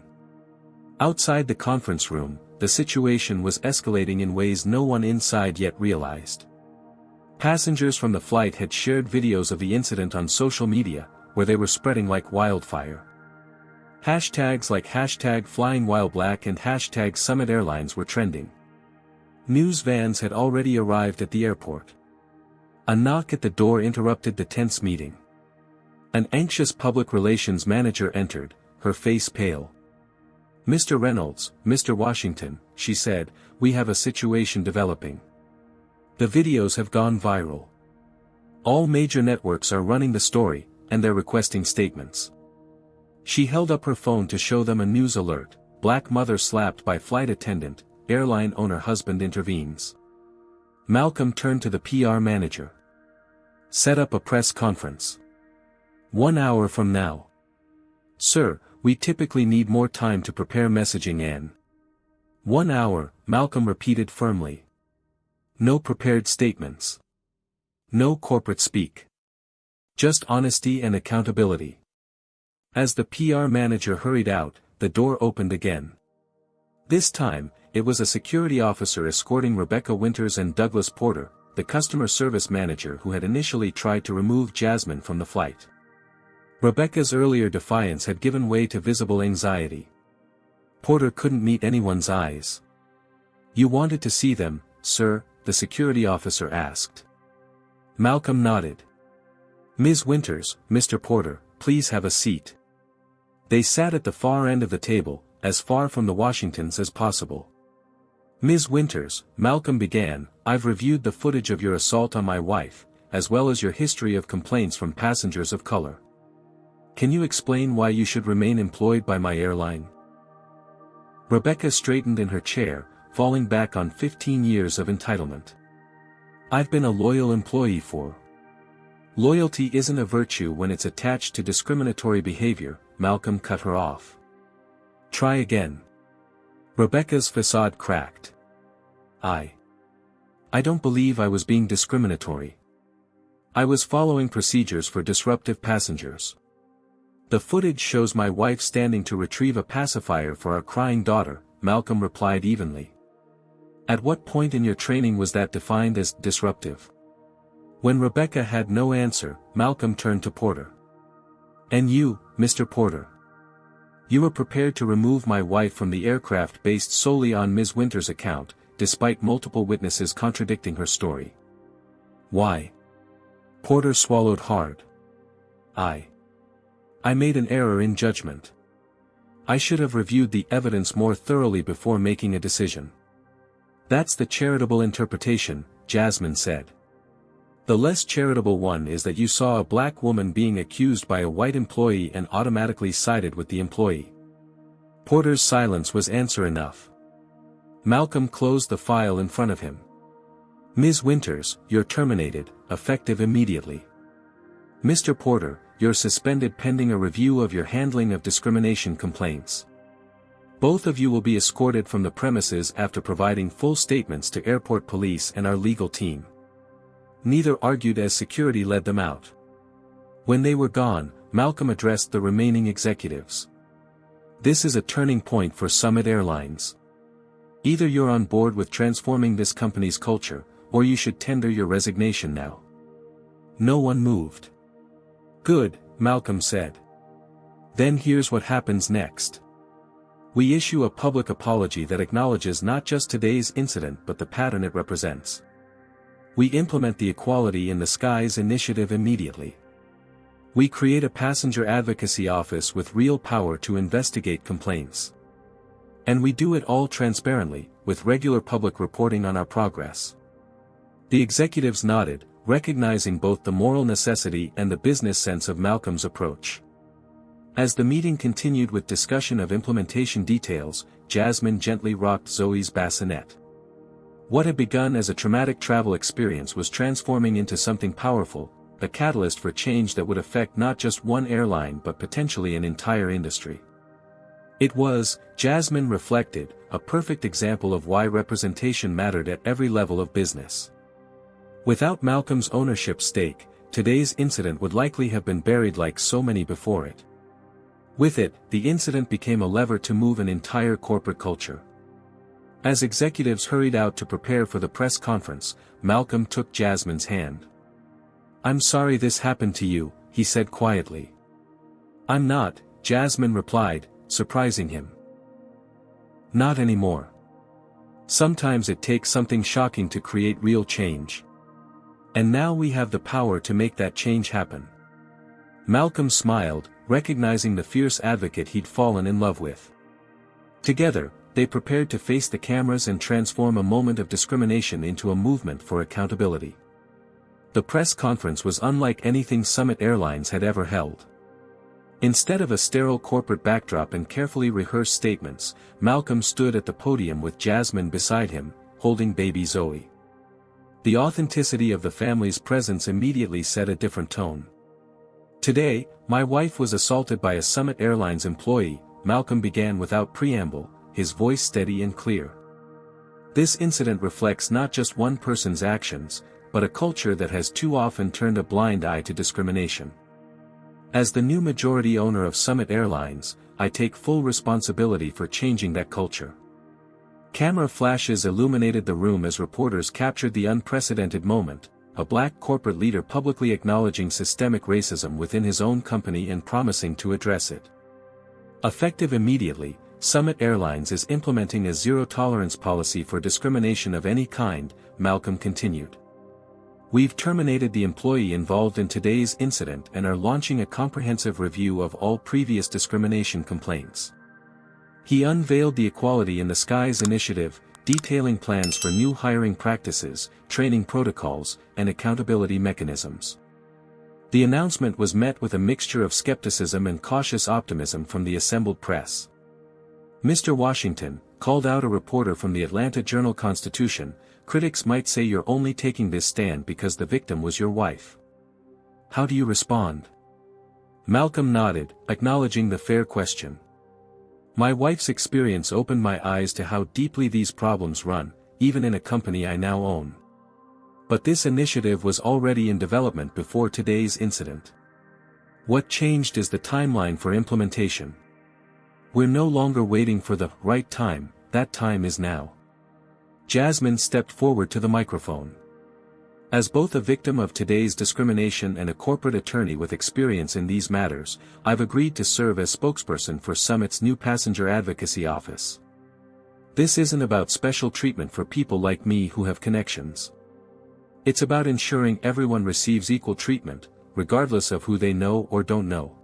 Outside the conference room, the situation was escalating in ways no one inside yet realized. Passengers from the flight had shared videos of the incident on social media, where they were spreading like wildfire. Hashtags like #FlyingWhileBlack and #Summit Airlines were trending. News vans had already arrived at the airport. A knock at the door interrupted the tense meeting. An anxious public relations manager entered, her face pale. "Mr. Reynolds, Mr. Washington," she said, "we have a situation developing. The videos have gone viral. All major networks are running the story, and they're requesting statements." She held up her phone to show them a news alert: "Black mother slapped by flight attendant, airline owner husband intervenes." Malcolm turned to the PR manager. "Set up a press conference. 1 hour from now." "Sir, we typically need more time to prepare messaging and—" 1 hour, Malcolm repeated firmly. "No prepared statements. No corporate speak. Just honesty and accountability." As the PR manager hurried out, the door opened again. This time, It was a security officer escorting Rebecca Winters and Douglas Porter, the customer service manager who had initially tried to remove Jasmine from the flight. Rebecca's earlier defiance had given way to visible anxiety. Porter couldn't meet anyone's eyes. "You wanted to see them, sir?" the security officer asked. Malcolm nodded. "Ms. Winters, Mr. Porter, please have a seat." They sat at the far end of the table, as far from the Washingtons as possible. "Ms. Winters," Malcolm began, "I've reviewed the footage of your assault on my wife, as well as your history of complaints from passengers of color. Can you explain why you should remain employed by my airline?" Rebecca straightened in her chair, falling back on 15 years of entitlement. "I've been a loyal employee for." "Loyalty isn't a virtue when it's attached to discriminatory behavior," Malcolm cut her off. "Try again." Rebecca's facade cracked. I don't believe I was being discriminatory. I was following procedures for disruptive passengers. The footage shows my wife standing to retrieve a pacifier for our crying daughter," Malcolm replied evenly. "At what point in your training was that defined as disruptive?" When Rebecca had no answer, Malcolm turned to Porter. "And you, Mr. Porter? You were prepared to remove my wife from the aircraft based solely on Ms. Winters' account, despite multiple witnesses contradicting her story. Why?" Porter swallowed hard. I made an error in judgment. I should have reviewed the evidence more thoroughly before making a decision." "That's the charitable interpretation," Jasmine said. "The less charitable one is that you saw a black woman being accused by a white employee and automatically sided with the employee." Porter's silence was answer enough. Malcolm closed the file in front of him. "Ms. Winters, you're terminated, effective immediately. Mr. Porter, you're suspended pending a review of your handling of discrimination complaints. Both of you will be escorted from the premises after providing full statements to airport police and our legal team." Neither argued as security led them out. When they were gone, Malcolm addressed the remaining executives. "This is a turning point for Summit Airlines. Either you're on board with transforming this company's culture, or you should tender your resignation now." No one moved. "Good," Malcolm said. "Then here's what happens next. We issue a public apology that acknowledges not just today's incident but the pattern it represents. We implement the Equality in the Skies initiative immediately. We create a passenger advocacy office with real power to investigate complaints. And we do it all transparently, with regular public reporting on our progress." The executives nodded, recognizing both the moral necessity and the business sense of Malcolm's approach. As the meeting continued with discussion of implementation details, Jasmine gently rocked Zoe's bassinet. What had begun as a traumatic travel experience was transforming into something powerful, a catalyst for change that would affect not just one airline but potentially an entire industry. It was, Jasmine reflected, a perfect example of why representation mattered at every level of business. Without Malcolm's ownership stake, today's incident would likely have been buried like so many before it. With it, the incident became a lever to move an entire corporate culture. As executives hurried out to prepare for the press conference, Malcolm took Jasmine's hand. "I'm sorry this happened to you," he said quietly. "I'm not," Jasmine replied, surprising him. "Not anymore. Sometimes it takes something shocking to create real change. And now we have the power to make that change happen." Malcolm smiled, recognizing the fierce advocate he'd fallen in love with. Together, they prepared to face the cameras and transform a moment of discrimination into a movement for accountability. The press conference was unlike anything Summit Airlines had ever held. Instead of a sterile corporate backdrop and carefully rehearsed statements, Malcolm stood at the podium with Jasmine beside him, holding baby Zoe. The authenticity of the family's presence immediately set a different tone. "Today, my wife was assaulted by a Summit Airlines employee," Malcolm began without preamble, his voice steady and clear. "This incident reflects not just one person's actions, but a culture that has too often turned a blind eye to discrimination. As the new majority owner of Summit Airlines, I take full responsibility for changing that culture. Camera flashes illuminated the room as reporters captured the unprecedented moment, a black corporate leader publicly acknowledging systemic racism within his own company and promising to address it. Effective immediately, Summit Airlines is implementing a zero-tolerance policy for discrimination of any kind, Malcolm continued. We've terminated the employee involved in today's incident and are launching a comprehensive review of all previous discrimination complaints. He unveiled the Equality in the Skies initiative, detailing plans for new hiring practices, training protocols, and accountability mechanisms. The announcement was met with a mixture of skepticism and cautious optimism from the assembled press. Mr. Washington, called out a reporter from the Atlanta Journal-Constitution, critics might say you're only taking this stand because the victim was your wife. How do you respond? Malcolm nodded, acknowledging the fair question. My wife's experience opened my eyes to how deeply these problems run, even in a company I now own. But this initiative was already in development before today's incident. What changed is the timeline for implementation. We're no longer waiting for the right time, that time is now. Jasmine stepped forward to the microphone. As both a victim of today's discrimination and a corporate attorney with experience in these matters, I've agreed to serve as spokesperson for Summit's new passenger advocacy office. This isn't about special treatment for people like me who have connections. It's about ensuring everyone receives equal treatment, regardless of who they know or don't know.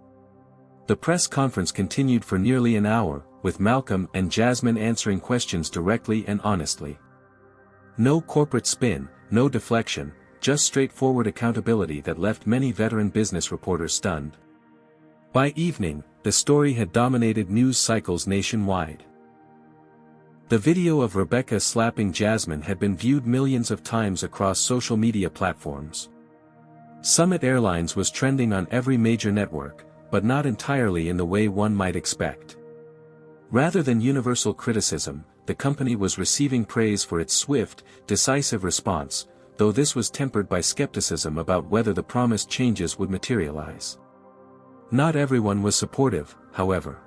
The press conference continued for nearly an hour, with Malcolm and Jasmine answering questions directly and honestly. No corporate spin, no deflection, just straightforward accountability that left many veteran business reporters stunned. By evening, the story had dominated news cycles nationwide. The video of Rebecca slapping Jasmine had been viewed millions of times across social media platforms. Summit Airlines was trending on every major network, but not entirely in the way one might expect. Rather than universal criticism, the company was receiving praise for its swift, decisive response, though this was tempered by skepticism about whether the promised changes would materialize. Not everyone was supportive, however.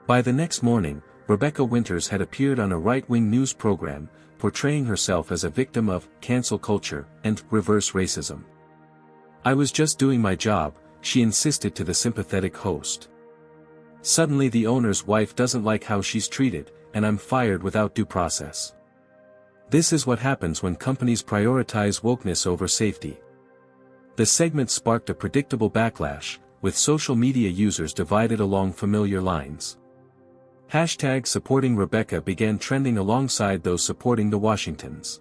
By the next morning, Rebecca Winters had appeared on a right-wing news program, portraying herself as a victim of cancel culture and reverse racism. I was just doing my job, she insisted to the sympathetic host. Suddenly the owner's wife doesn't like how she's treated, and I'm fired without due process. This is what happens when companies prioritize wokeness over safety. The segment sparked a predictable backlash, with social media users divided along familiar lines. Hashtag supporting Rebecca began trending alongside those supporting the Washingtons.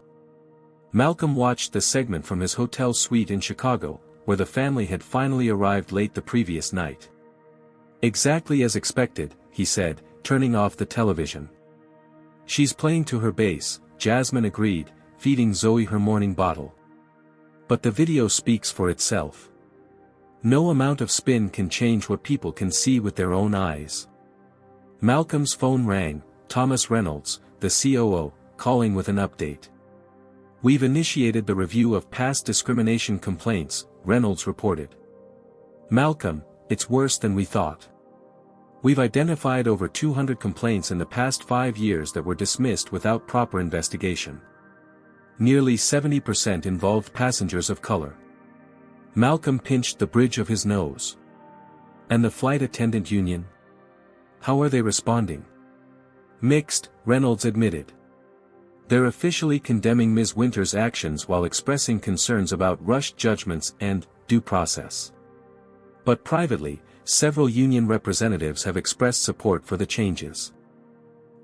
Malcolm watched the segment from his hotel suite in Chicago, where the family had finally arrived late the previous night. Exactly as expected, he said, turning off the television. She's playing to her base, Jasmine agreed, feeding Zoe her morning bottle. But the video speaks for itself. No amount of spin can change what people can see with their own eyes. Malcolm's phone rang, Thomas Reynolds, the COO, calling with an update. We've initiated the review of past discrimination complaints, Reynolds reported. Malcolm, it's worse than we thought. We've identified over 200 complaints in the past 5 years that were dismissed without proper investigation. Nearly 70% involved passengers of color. Malcolm pinched the bridge of his nose. And the flight attendant union? How are they responding? Mixed, Reynolds admitted. They're officially condemning Ms. Winters' actions while expressing concerns about rushed judgments and due process. But privately, several union representatives have expressed support for the changes.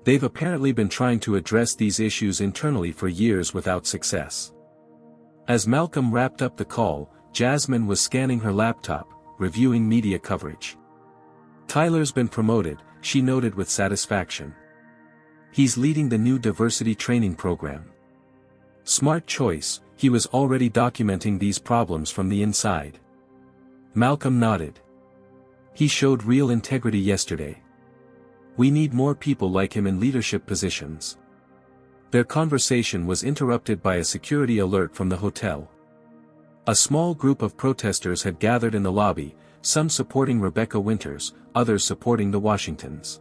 They've apparently been trying to address these issues internally for years without success. As Malcolm wrapped up the call, Jasmine was scanning her laptop, reviewing media coverage. Tyler's been promoted, she noted with satisfaction. He's leading the new diversity training program. Smart choice, he was already documenting these problems from the inside. Malcolm nodded. He showed real integrity yesterday. We need more people like him in leadership positions. Their conversation was interrupted by a security alert from the hotel. A small group of protesters had gathered in the lobby, some supporting Rebecca Winters, others supporting the Washingtons.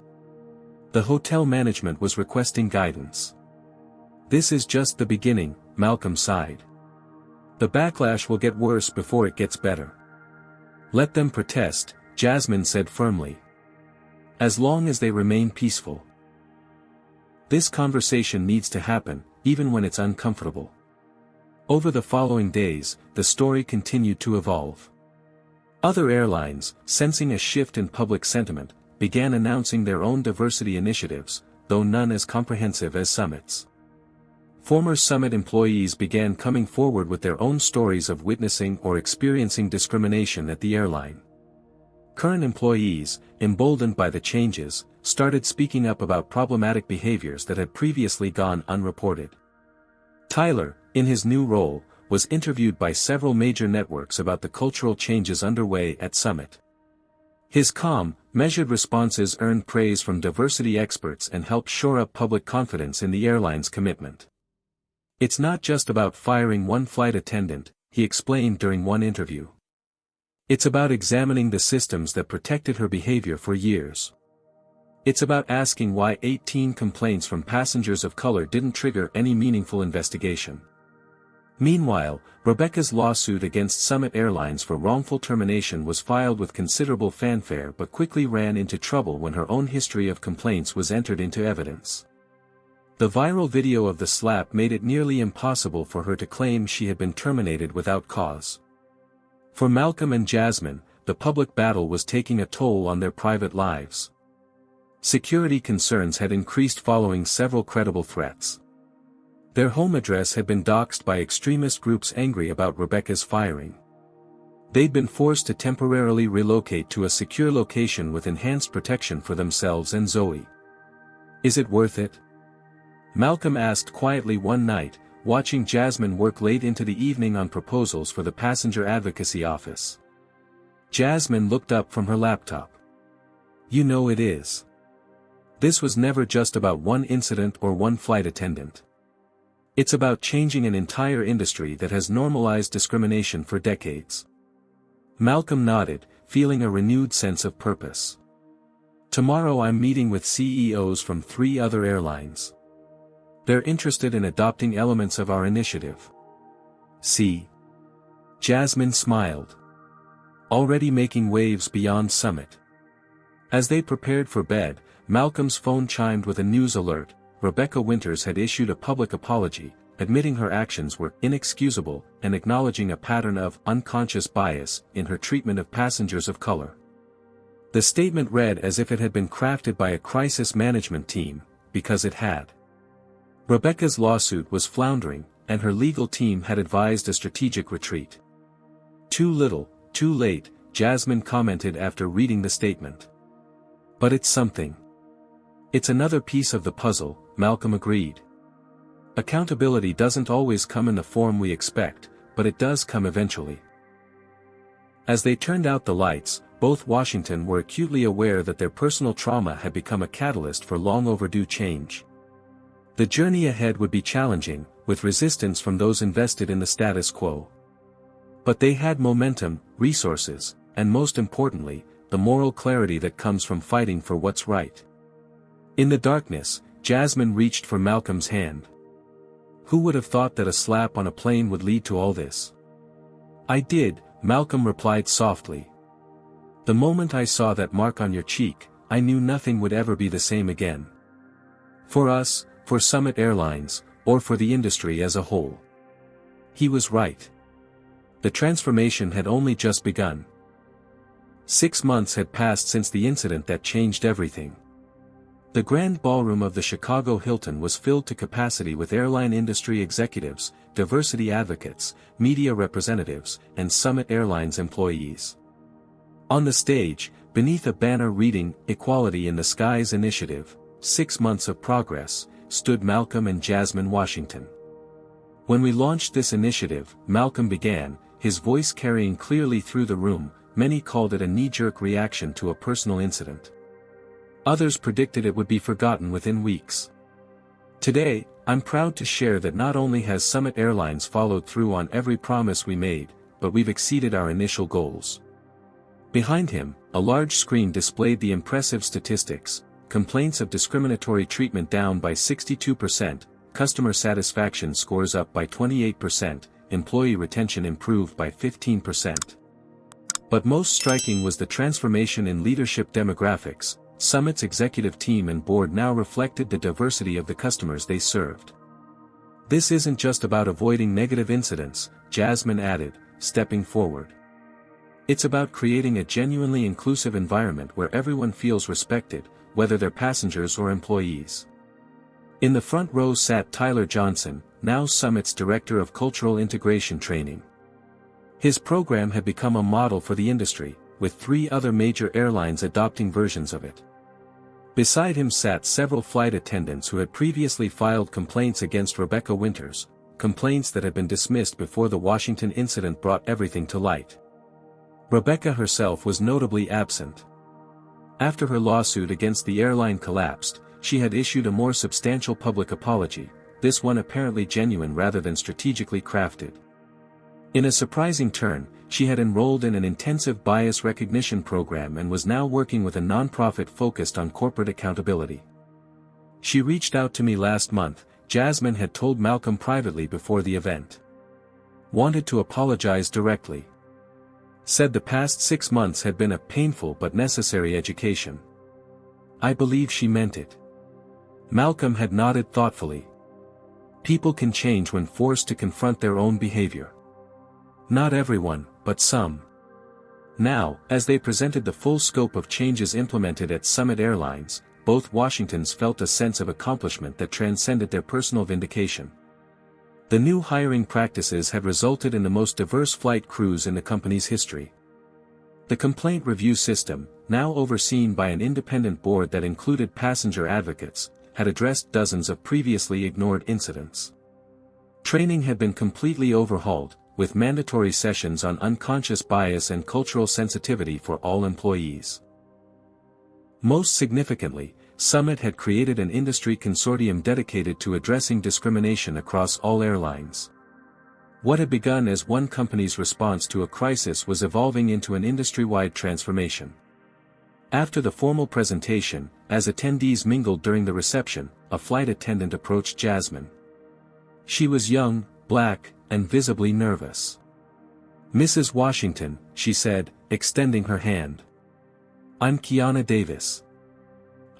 The hotel management was requesting guidance. "This is just the beginning," Malcolm sighed. "The backlash will get worse before it gets better." "Let them protest," Jasmine said firmly. "As long as they remain peaceful." This conversation needs to happen, even when it's uncomfortable. Over the following days, the story continued to evolve. Other airlines, sensing a shift in public sentiment, began announcing their own diversity initiatives, though none as comprehensive as Summit's. Former Summit employees began coming forward with their own stories of witnessing or experiencing discrimination at the airline. Current employees, emboldened by the changes, started speaking up about problematic behaviors that had previously gone unreported. Tyler, in his new role, was interviewed by several major networks about the cultural changes underway at Summit. His calm, measured responses earned praise from diversity experts and helped shore up public confidence in the airline's commitment. "It's not just about firing one flight attendant," he explained during one interview. "It's about examining the systems that protected her behavior for years. It's about asking why 18 complaints from passengers of color didn't trigger any meaningful investigation." Meanwhile, Rebecca's lawsuit against Summit Airlines for wrongful termination was filed with considerable fanfare but quickly ran into trouble when her own history of complaints was entered into evidence. The viral video of the slap made it nearly impossible for her to claim she had been terminated without cause. For Malcolm and Jasmine, the public battle was taking a toll on their private lives. Security concerns had increased following several credible threats. Their home address had been doxed by extremist groups angry about Rebecca's firing. They'd been forced to temporarily relocate to a secure location with enhanced protection for themselves and Zoe. "Is it worth it?" Malcolm asked quietly one night, watching Jasmine work late into the evening on proposals for the Passenger Advocacy Office. Jasmine looked up from her laptop. "You know it is. This was never just about one incident or one flight attendant. It's about changing an entire industry that has normalized discrimination for decades." Malcolm nodded, feeling a renewed sense of purpose. "Tomorrow I'm meeting with CEOs from 3 other airlines. They're interested in adopting elements of our initiative." "See?" Jasmine smiled. "Already making waves beyond Summit." As they prepared for bed, Malcolm's phone chimed with a news alert. Rebecca Winters had issued a public apology, admitting her actions were inexcusable and acknowledging a pattern of unconscious bias in her treatment of passengers of color. The statement read as if it had been crafted by a crisis management team, because it had. Rebecca's lawsuit was floundering, and her legal team had advised a strategic retreat. "Too little, too late," Jasmine commented after reading the statement. "But it's something. It's another piece of the puzzle," Malcolm agreed. "Accountability doesn't always come in the form we expect, but it does come eventually." As they turned out the lights, both Washington were acutely aware that their personal trauma had become a catalyst for long overdue change. The journey ahead would be challenging, with resistance from those invested in the status quo. But they had momentum, resources, and most importantly, the moral clarity that comes from fighting for what's right. In the darkness, Jasmine reached for Malcolm's hand. "Who would have thought that a slap on a plane would lead to all this?" "I did," Malcolm replied softly. "The moment I saw that mark on your cheek, I knew nothing would ever be the same again. For us, for Summit Airlines, or for the industry as a whole." He was right. The transformation had only just begun. 6 months had passed since the incident that changed everything. The grand ballroom of the Chicago Hilton was filled to capacity with airline industry executives, diversity advocates, media representatives, and Summit Airlines employees. On the stage, beneath a banner reading "Equality in the Skies Initiative, 6 Months of Progress," stood Malcolm and Jasmine Washington. "When we launched this initiative," Malcolm began, his voice carrying clearly through the room, "many called it a knee-jerk reaction to a personal incident. Others predicted it would be forgotten within weeks. Today, I'm proud to share that not only has Summit Airlines followed through on every promise we made, but we've exceeded our initial goals." Behind him, a large screen displayed the impressive statistics. complaints of discriminatory treatment down by 62%, customer satisfaction scores up by 28%, employee retention improved by 15%. But most striking was the transformation in leadership demographics. Summit's executive team and board now reflected the diversity of the customers they served. This isn't just about avoiding negative incidents, Jasmine added, stepping forward. It's about creating a genuinely inclusive environment where everyone feels respected, whether they're passengers or employees. In the front row sat Tyler Johnson, now Summit's Director of Cultural Integration Training. His program had become a model for the industry, with 3 other major airlines adopting versions of it. Beside him sat several flight attendants who had previously filed complaints against Rebecca Winters, complaints that had been dismissed before the Washington incident brought everything to light. Rebecca herself was notably absent. After her lawsuit against the airline collapsed, she had issued a more substantial public apology, this one apparently genuine rather than strategically crafted. In a surprising turn, she had enrolled in an intensive bias recognition program and was now working with a nonprofit focused on corporate accountability. She reached out to me last month, Jasmine had told Malcolm privately before the event. Wanted to apologize directly. Said the past 6 months had been a painful but necessary education. I believe she meant it. Malcolm had nodded thoughtfully. People can change when forced to confront their own behavior. Not everyone, but some. Now, as they presented the full scope of changes implemented at Summit Airlines, both Washingtons felt a sense of accomplishment that transcended their personal vindication. The new hiring practices had resulted in the most diverse flight crews in the company's history. The complaint review system, now overseen by an independent board that included passenger advocates, had addressed dozens of previously ignored incidents. Training had been completely overhauled, with mandatory sessions on unconscious bias and cultural sensitivity for all employees. Most significantly, Summit had created an industry consortium dedicated to addressing discrimination across all airlines. What had begun as one company's response to a crisis was evolving into an industry-wide transformation. After the formal presentation, as attendees mingled during the reception, a flight attendant approached Jasmine. She was young, black, and visibly nervous. "Mrs. Washington," she said, extending her hand. "I'm Kiana Davis.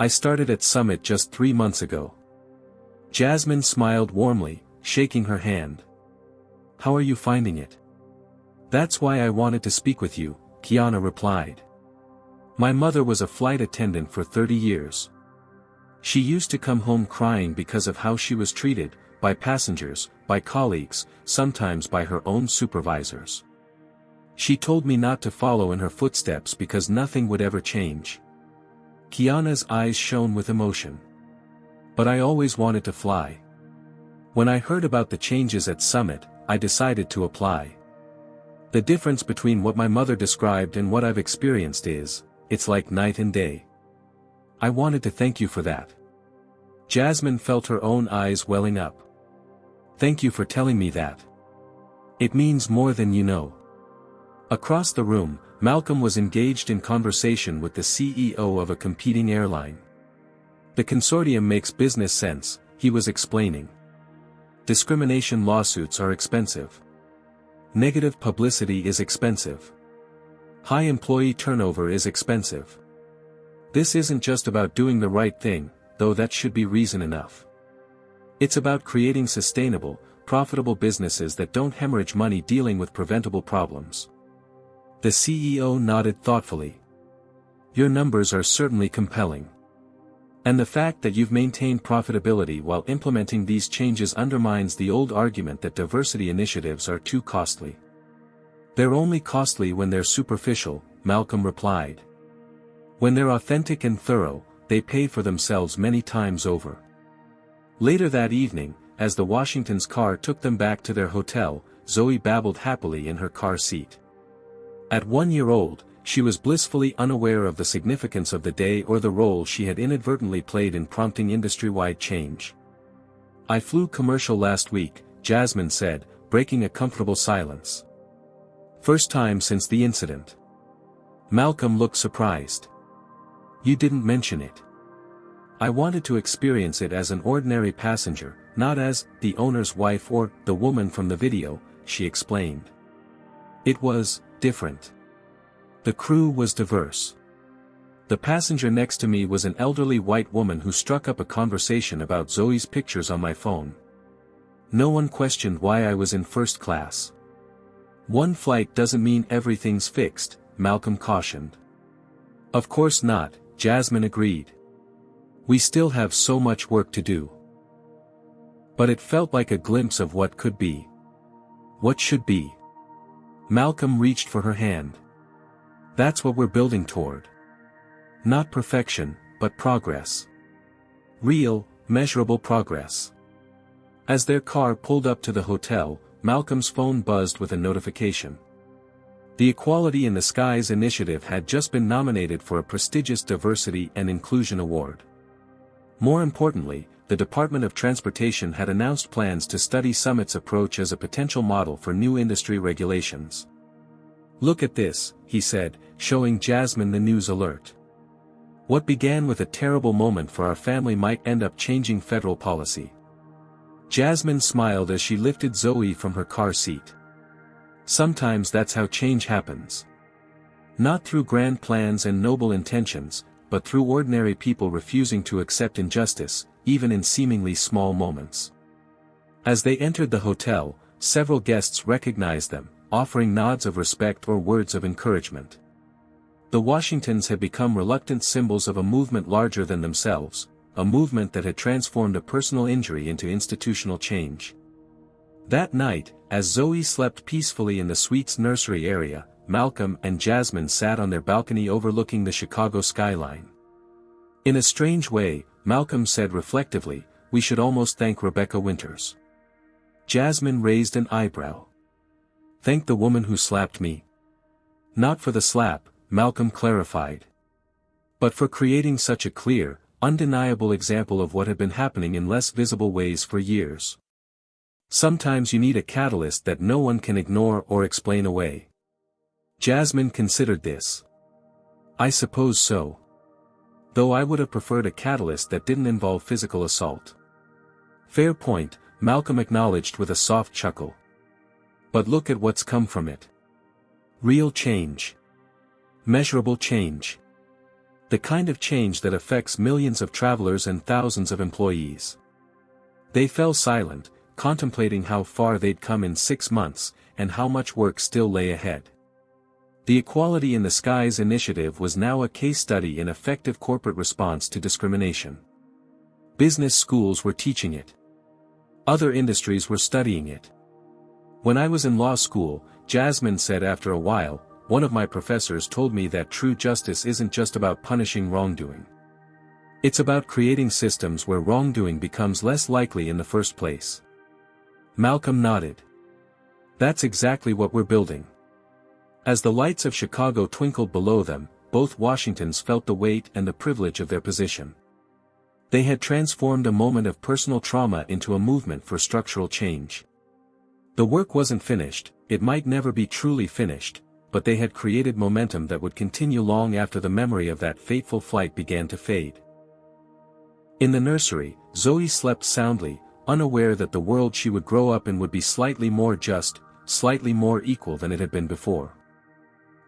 I started at Summit just 3 months ago." Jasmine smiled warmly, shaking her hand. "How are you finding it?" "That's why I wanted to speak with you," Kiana replied. "My mother was a flight attendant for 30 years. She used to come home crying because of how she was treated, by passengers, by colleagues, sometimes by her own supervisors. She told me not to follow in her footsteps because nothing would ever change." Kiana's eyes shone with emotion. "But I always wanted to fly. When I heard about the changes at Summit, I decided to apply. The difference between what my mother described and what I've experienced is, it's like night and day. I wanted to thank you for that." Jasmine felt her own eyes welling up. "Thank you for telling me that. It means more than you know." Across the room, Malcolm was engaged in conversation with the CEO of a competing airline. "The consortium makes business sense," he was explaining. "Discrimination lawsuits are expensive. Negative publicity is expensive. High employee turnover is expensive. This isn't just about doing the right thing, though that should be reason enough. It's about creating sustainable, profitable businesses that don't hemorrhage money dealing with preventable problems." The CEO nodded thoughtfully. "Your numbers are certainly compelling. And the fact that you've maintained profitability while implementing these changes undermines the old argument that diversity initiatives are too costly." "They're only costly when they're superficial," Malcolm replied. "When they're authentic and thorough, they pay for themselves many times over." Later that evening, as the Washingtons' car took them back to their hotel, Zoe babbled happily in her car seat. At 1 year old, she was blissfully unaware of the significance of the day or the role she had inadvertently played in prompting industry-wide change. "I flew commercial last week," Jasmine said, breaking a comfortable silence. "First time since the incident." Malcolm looked surprised. "You didn't mention it." I wanted to experience it as an ordinary passenger, not as the owner's wife or the woman from the video, she explained. It was different. The crew was diverse. The passenger next to me was an elderly white woman who struck up a conversation about Zoe's pictures on my phone. No one questioned why I was in first class. One flight doesn't mean everything's fixed, Malcolm cautioned. Of course not, Jasmine agreed. We still have so much work to do. But it felt like a glimpse of what could be. What should be. Malcolm reached for her hand. That's what we're building toward. Not perfection, but progress. Real, measurable progress. As their car pulled up to the hotel, Malcolm's phone buzzed with a notification. The Equality in the Skies initiative had just been nominated for a prestigious Diversity and Inclusion Award. More importantly, the Department of Transportation had announced plans to study Summit's approach as a potential model for new industry regulations. Look at this, he said, showing Jasmine the news alert. What began with a terrible moment for our family might end up changing federal policy. Jasmine smiled as she lifted Zoe from her car seat. Sometimes that's how change happens. Not through grand plans and noble intentions, but through ordinary people refusing to accept injustice, even in seemingly small moments. As they entered the hotel, several guests recognized them, offering nods of respect or words of encouragement. The Washingtons had become reluctant symbols of a movement larger than themselves, a movement that had transformed a personal injury into institutional change. That night, as Zoe slept peacefully in the suite's nursery area, Malcolm and Jasmine sat on their balcony overlooking the Chicago skyline. In a strange way, Malcolm said reflectively, we should almost thank Rebecca Winters. Jasmine raised an eyebrow. Thank the woman who slapped me? Not for the slap, Malcolm clarified. But for creating such a clear, undeniable example of what had been happening in less visible ways for years. Sometimes you need a catalyst that no one can ignore or explain away. Jasmine considered this. I suppose so. Though I would have preferred a catalyst that didn't involve physical assault. Fair point, Malcolm acknowledged with a soft chuckle. But look at what's come from it. Real change. Measurable change. The kind of change that affects millions of travelers and thousands of employees. They fell silent, contemplating how far they'd come in 6 months, and how much work still lay ahead. The Equality in the Skies initiative was now a case study in effective corporate response to discrimination. Business schools were teaching it. Other industries were studying it. When I was in law school, Jasmine said after a while, one of my professors told me that true justice isn't just about punishing wrongdoing. It's about creating systems where wrongdoing becomes less likely in the first place. Malcolm nodded. That's exactly what we're building. As the lights of Chicago twinkled below them, both Washingtons felt the weight and the privilege of their position. They had transformed a moment of personal trauma into a movement for structural change. The work wasn't finished, it might never be truly finished, but they had created momentum that would continue long after the memory of that fateful flight began to fade. In the nursery, Zoe slept soundly, unaware that the world she would grow up in would be slightly more just, slightly more equal than it had been before.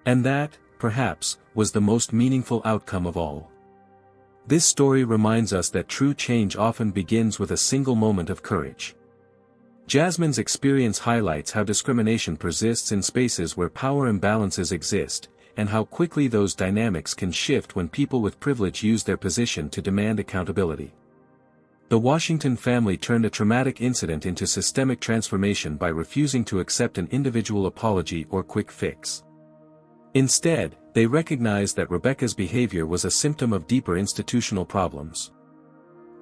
And that, perhaps, was the most meaningful outcome of all. This story reminds us that true change often begins with a single moment of courage. Jasmine's experience highlights how discrimination persists in spaces where power imbalances exist, and how quickly those dynamics can shift when people with privilege use their position to demand accountability. The Washington family turned a traumatic incident into systemic transformation by refusing to accept an individual apology or quick fix. Instead, they recognized that Rebecca's behavior was a symptom of deeper institutional problems.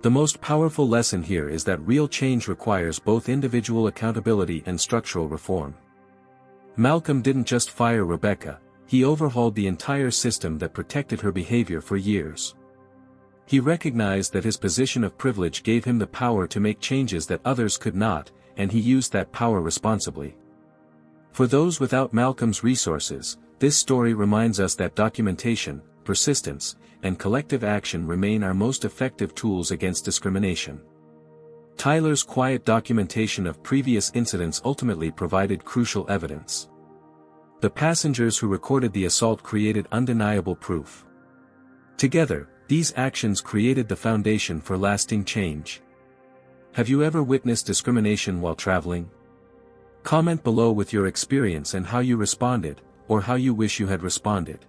The most powerful lesson here is that real change requires both individual accountability and structural reform. Malcolm didn't just fire Rebecca, he overhauled the entire system that protected her behavior for years. He recognized that his position of privilege gave him the power to make changes that others could not, and he used that power responsibly. For those without Malcolm's resources, this story reminds us that documentation, persistence, and collective action remain our most effective tools against discrimination. Tyler's quiet documentation of previous incidents ultimately provided crucial evidence. The passengers who recorded the assault created undeniable proof. Together, these actions created the foundation for lasting change. Have you ever witnessed discrimination while traveling? Comment below with your experience and how you responded, or how you wish you had responded.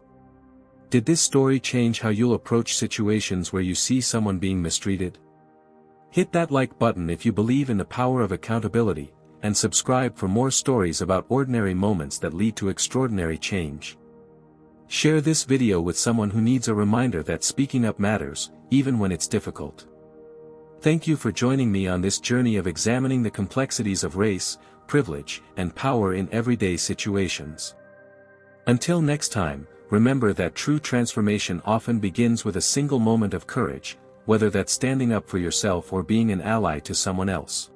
Did this story change how you'll approach situations where you see someone being mistreated? Hit that like button if you believe in the power of accountability, and subscribe for more stories about ordinary moments that lead to extraordinary change. Share this video with someone who needs a reminder that speaking up matters, even when it's difficult. Thank you for joining me on this journey of examining the complexities of race, privilege, and power in everyday situations. Until next time, remember that true transformation often begins with a single moment of courage, whether that's standing up for yourself or being an ally to someone else.